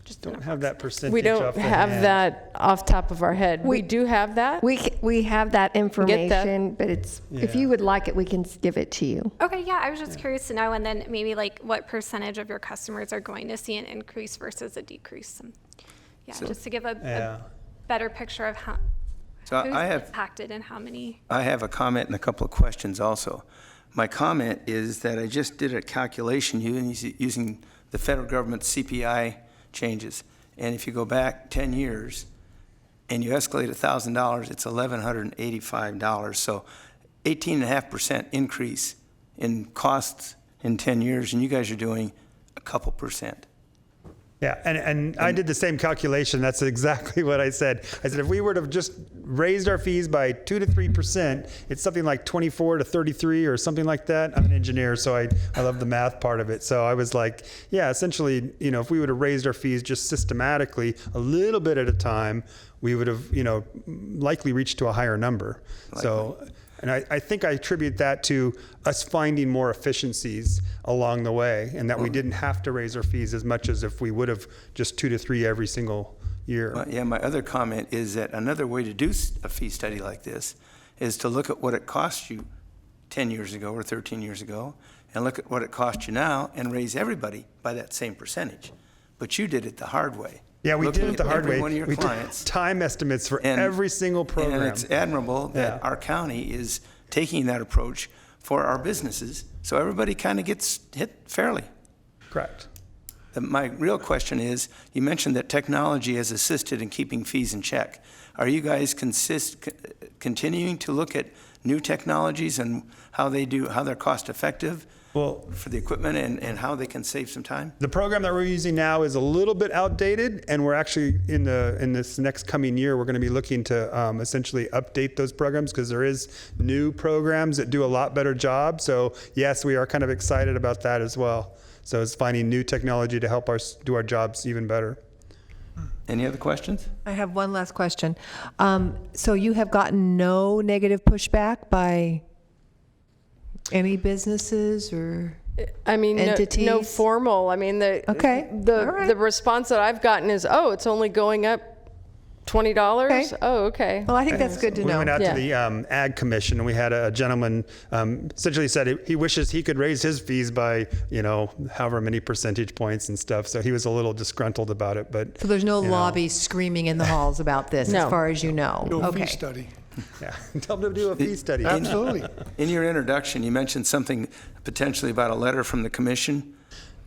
Just don't have that percentage. We don't off the have hand. that off top of our head. We do have that. We have that information, but if Yeah. you would like it, we can give it to you. Okay, yeah, I was just curious to know, and then maybe what percentage of your customers are going to see an increase versus a decrease? Just to give a better picture of how who's impacted and how many. I have a comment and a couple of questions also. My comment is that I just did a calculation using the federal government CPI changes. And if you go back 10 years, and you escalate $1,000, it's $1,185. So 18.5% increase in costs in 10 years, and you guys are doing a couple percent. Yeah, and I did the same calculation. That's exactly what I said. I said if we were to have just raised our fees by 2 to 3%, it's something like 24 to 33 or something like that. I'm an engineer, so I love the math part of it. So I was like, yeah, essentially, if we would have raised our fees just systematically, a little bit at a time, we would have, likely reached to a higher number. Likely. So. And I think I attribute that to us finding more efficiencies along the way, and that we didn't have to raise our fees as much as if we would have just 2 to 3 every single year. Well, yeah, my other comment is that another way to do a fee study like this is to look at what it cost you 10 years ago or 13 years ago, and look at what it costs you now and raise everybody by that same percentage. But you did it the hard way. Yeah, we did it the hard way. One of your we clients. Did time estimates for every single program. And it's admirable that our county is taking that approach for our businesses, so everybody kind of gets hit fairly. Correct. My real question is, you mentioned that technology has assisted in keeping fees in check. Are you guys continuing to look at new technologies and how they're cost effective? For the equipment and how they can save some time? The program that we're using now is a little bit outdated, and we're actually in this next coming year, we're going to be looking to essentially update those programs, because there is new programs that do a lot better job. So yes, we are kind of excited about that as well. So it's finding new technology to help us do our jobs even better. Any other questions? I have one last question. So you have gotten no negative pushback by any businesses or entities? No formal. I mean, the response that I've gotten is, oh, it's only going up $20? Okay. Oh, okay. Well, I think that's good to know. We went out to the Ag Commission, and we had a gentleman essentially said he wishes he could raise his fees by, however many percentage points and stuff. So he was a little disgruntled about it. But so there's no lobby screaming in the halls about this, as far as you know. No fee study. Yeah, tell them to do a fee study. Absolutely. In your introduction, you mentioned something potentially about a letter from the commission.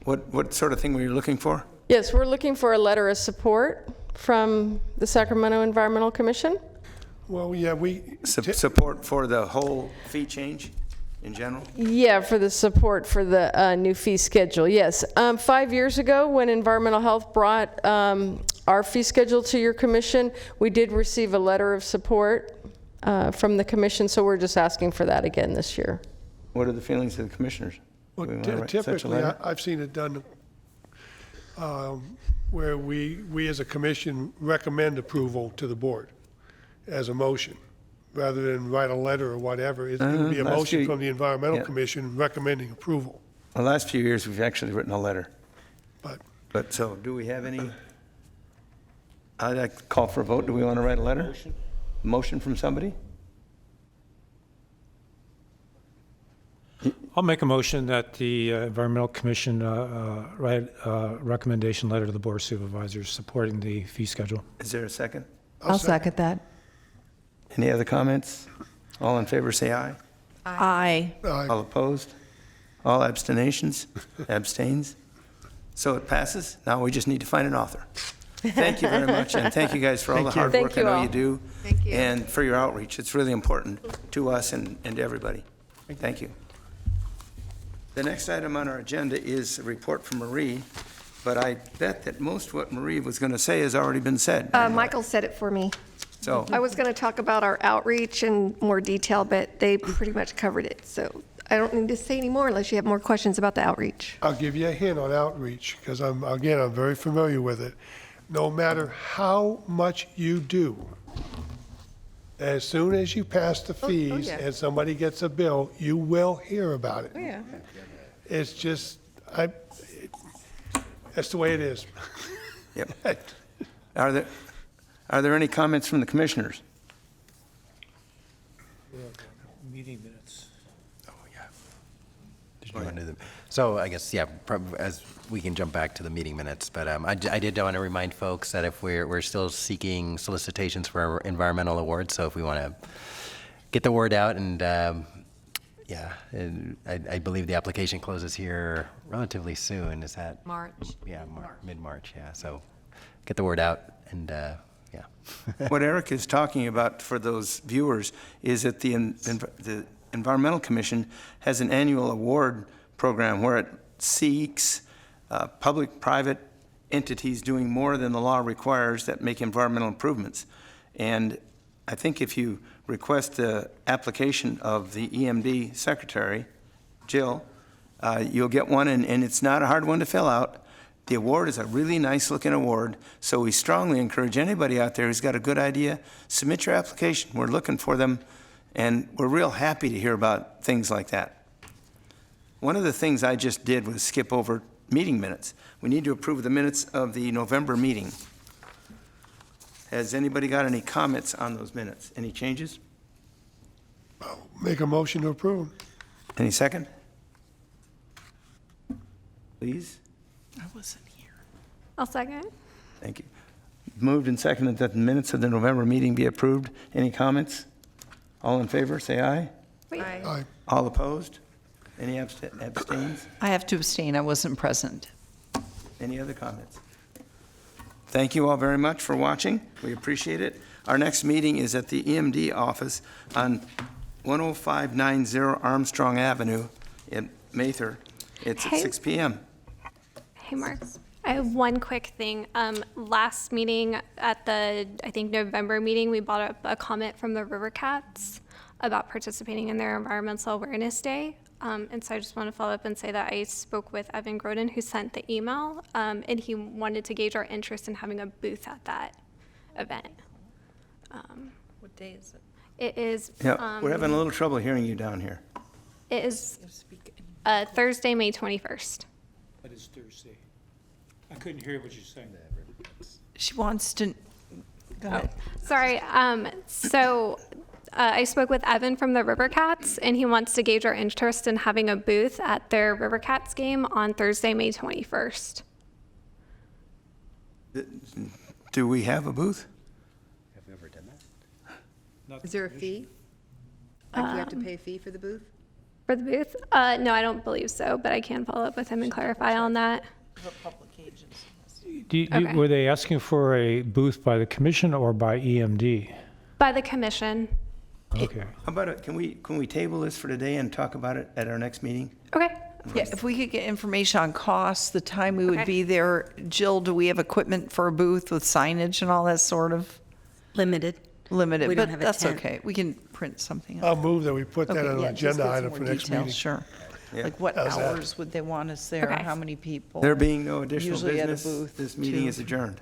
What sort of thing were you looking for? Yes, we're looking for a letter of support from the Sacramento Environmental Commission. Well, yeah, support for the whole fee change in general? Yeah, for the support for the new fee schedule, yes. 5 years ago, when Environmental Health brought our fee schedule to your commission, we did receive a letter of support from the commission, so we're just asking for that again this year. What are the feelings of the commissioners? Well, typically, I've seen it done where we as a commission recommend approval to the board as a motion, rather than write a letter or whatever. It would be a motion from the Environmental Commission recommending approval. The last few years, we've actually written a letter. But so do we have any? I'd like to call for a vote. Do we want to write a letter? Motion from somebody? I'll make a motion that the Environmental Commission write a recommendation letter to the Board of Supervisors supporting the fee schedule. Is there a second? I'll second that. Any other comments? All in favor say aye. Aye. All opposed? All abstentions? Abstains? So it passes. Now we just need to find an author. Thank you very much, and thank you guys for all the hard work I know you do. Thank you. And for your outreach. It's really important to us and to everybody. Thank you. The next item on our agenda is a report from Marie, but I bet that most of what Marie was going to say has already been said. Michael said it for me. So I was going to talk about our outreach in more detail, but they pretty much covered it. So I don't need to say any more unless you have more questions about the outreach. I'll give you a hint on outreach, because I'm very familiar with it. No matter how much you do, as soon as you pass the fees and somebody gets a bill, you will hear about it. Oh, yeah. It's just, that's the way it is. Yep. Are there any comments from the commissioners? Meeting minutes. Oh, yeah. Did you want to do them? So I guess, as we can jump back to the meeting minutes, but I did want to remind folks that if we're still seeking solicitations for our environmental awards, so if we want to get the word out, and and I believe the application closes here relatively soon. Is that March? Yeah, mid-March. Yeah, so get the word out and Yeah. What Eric is talking about for those viewers is that the Environmental Commission has an annual award program where it seeks public-private entities doing more than the law requires that make environmental improvements. And I think if you request the application of the EMD secretary, Jill, you'll get one, and it's not a hard one to fill out. The award is a really nice-looking award, so we strongly encourage anybody out there who's got a good idea, submit your application. We're looking for them, and we're real happy to hear about things like that. One of the things I just did was skip over meeting minutes. We need to approve the minutes of the November meeting. Has anybody got any comments on those minutes? Any changes? Make a motion to approve. Any second? Please? I wasn't here. I'll second. Thank you. Moved and seconded that the minutes of the November meeting be approved. Any comments? All in favor, say aye. Wait. Aye. All opposed? Any abstains? I have to abstain. I wasn't present. Any other comments? Thank you all very much for watching. We appreciate it. Our next meeting is at the EMD office on 10590 Armstrong Avenue in Mather. It's at 6 p.m. Hey, Mark. I have one quick thing. Last meeting at the, I think, November meeting, we brought up a comment from the River Cats about participating in their Environmental Awareness Day. And so I just want to follow up and say that I spoke with Evan Groden, who sent the email, and he wanted to gauge our interest in having a booth at that event. What day is it? It is. Yeah, we're having a little trouble hearing you down here. It is Thursday, May 21st. That is Thursday. I couldn't hear what you're saying. She wants to. Go ahead. Sorry. So I spoke with Evan from the River Cats, and he wants to gauge our interest in having a booth at their River Cats game on Thursday, May 21st. Do we have a booth? Have we ever done that? Is there a fee? Like you have to pay a fee for the booth? For the booth? No, I don't believe so, but I can follow up with him and clarify on that. Okay. Were they asking for a booth by the commission or by EMD? By the commission. Okay. How about it? Can we table this for today and talk about it at our next meeting? Okay. Yeah, if we could get information on costs, the time we would Okay. be there. Jill, do we have equipment for a booth with signage and all that sort of? Limited. Limited, We don't but have a that's tent. okay. We can print something I'll up. move that we put that Okay, on an yeah, just agenda get some item more for next details, meeting. Sure. Yeah. Like what How's that? hours would they want us there? Okay. How many people? There being no additional Usually at a business, booth, this meeting too. is adjourned.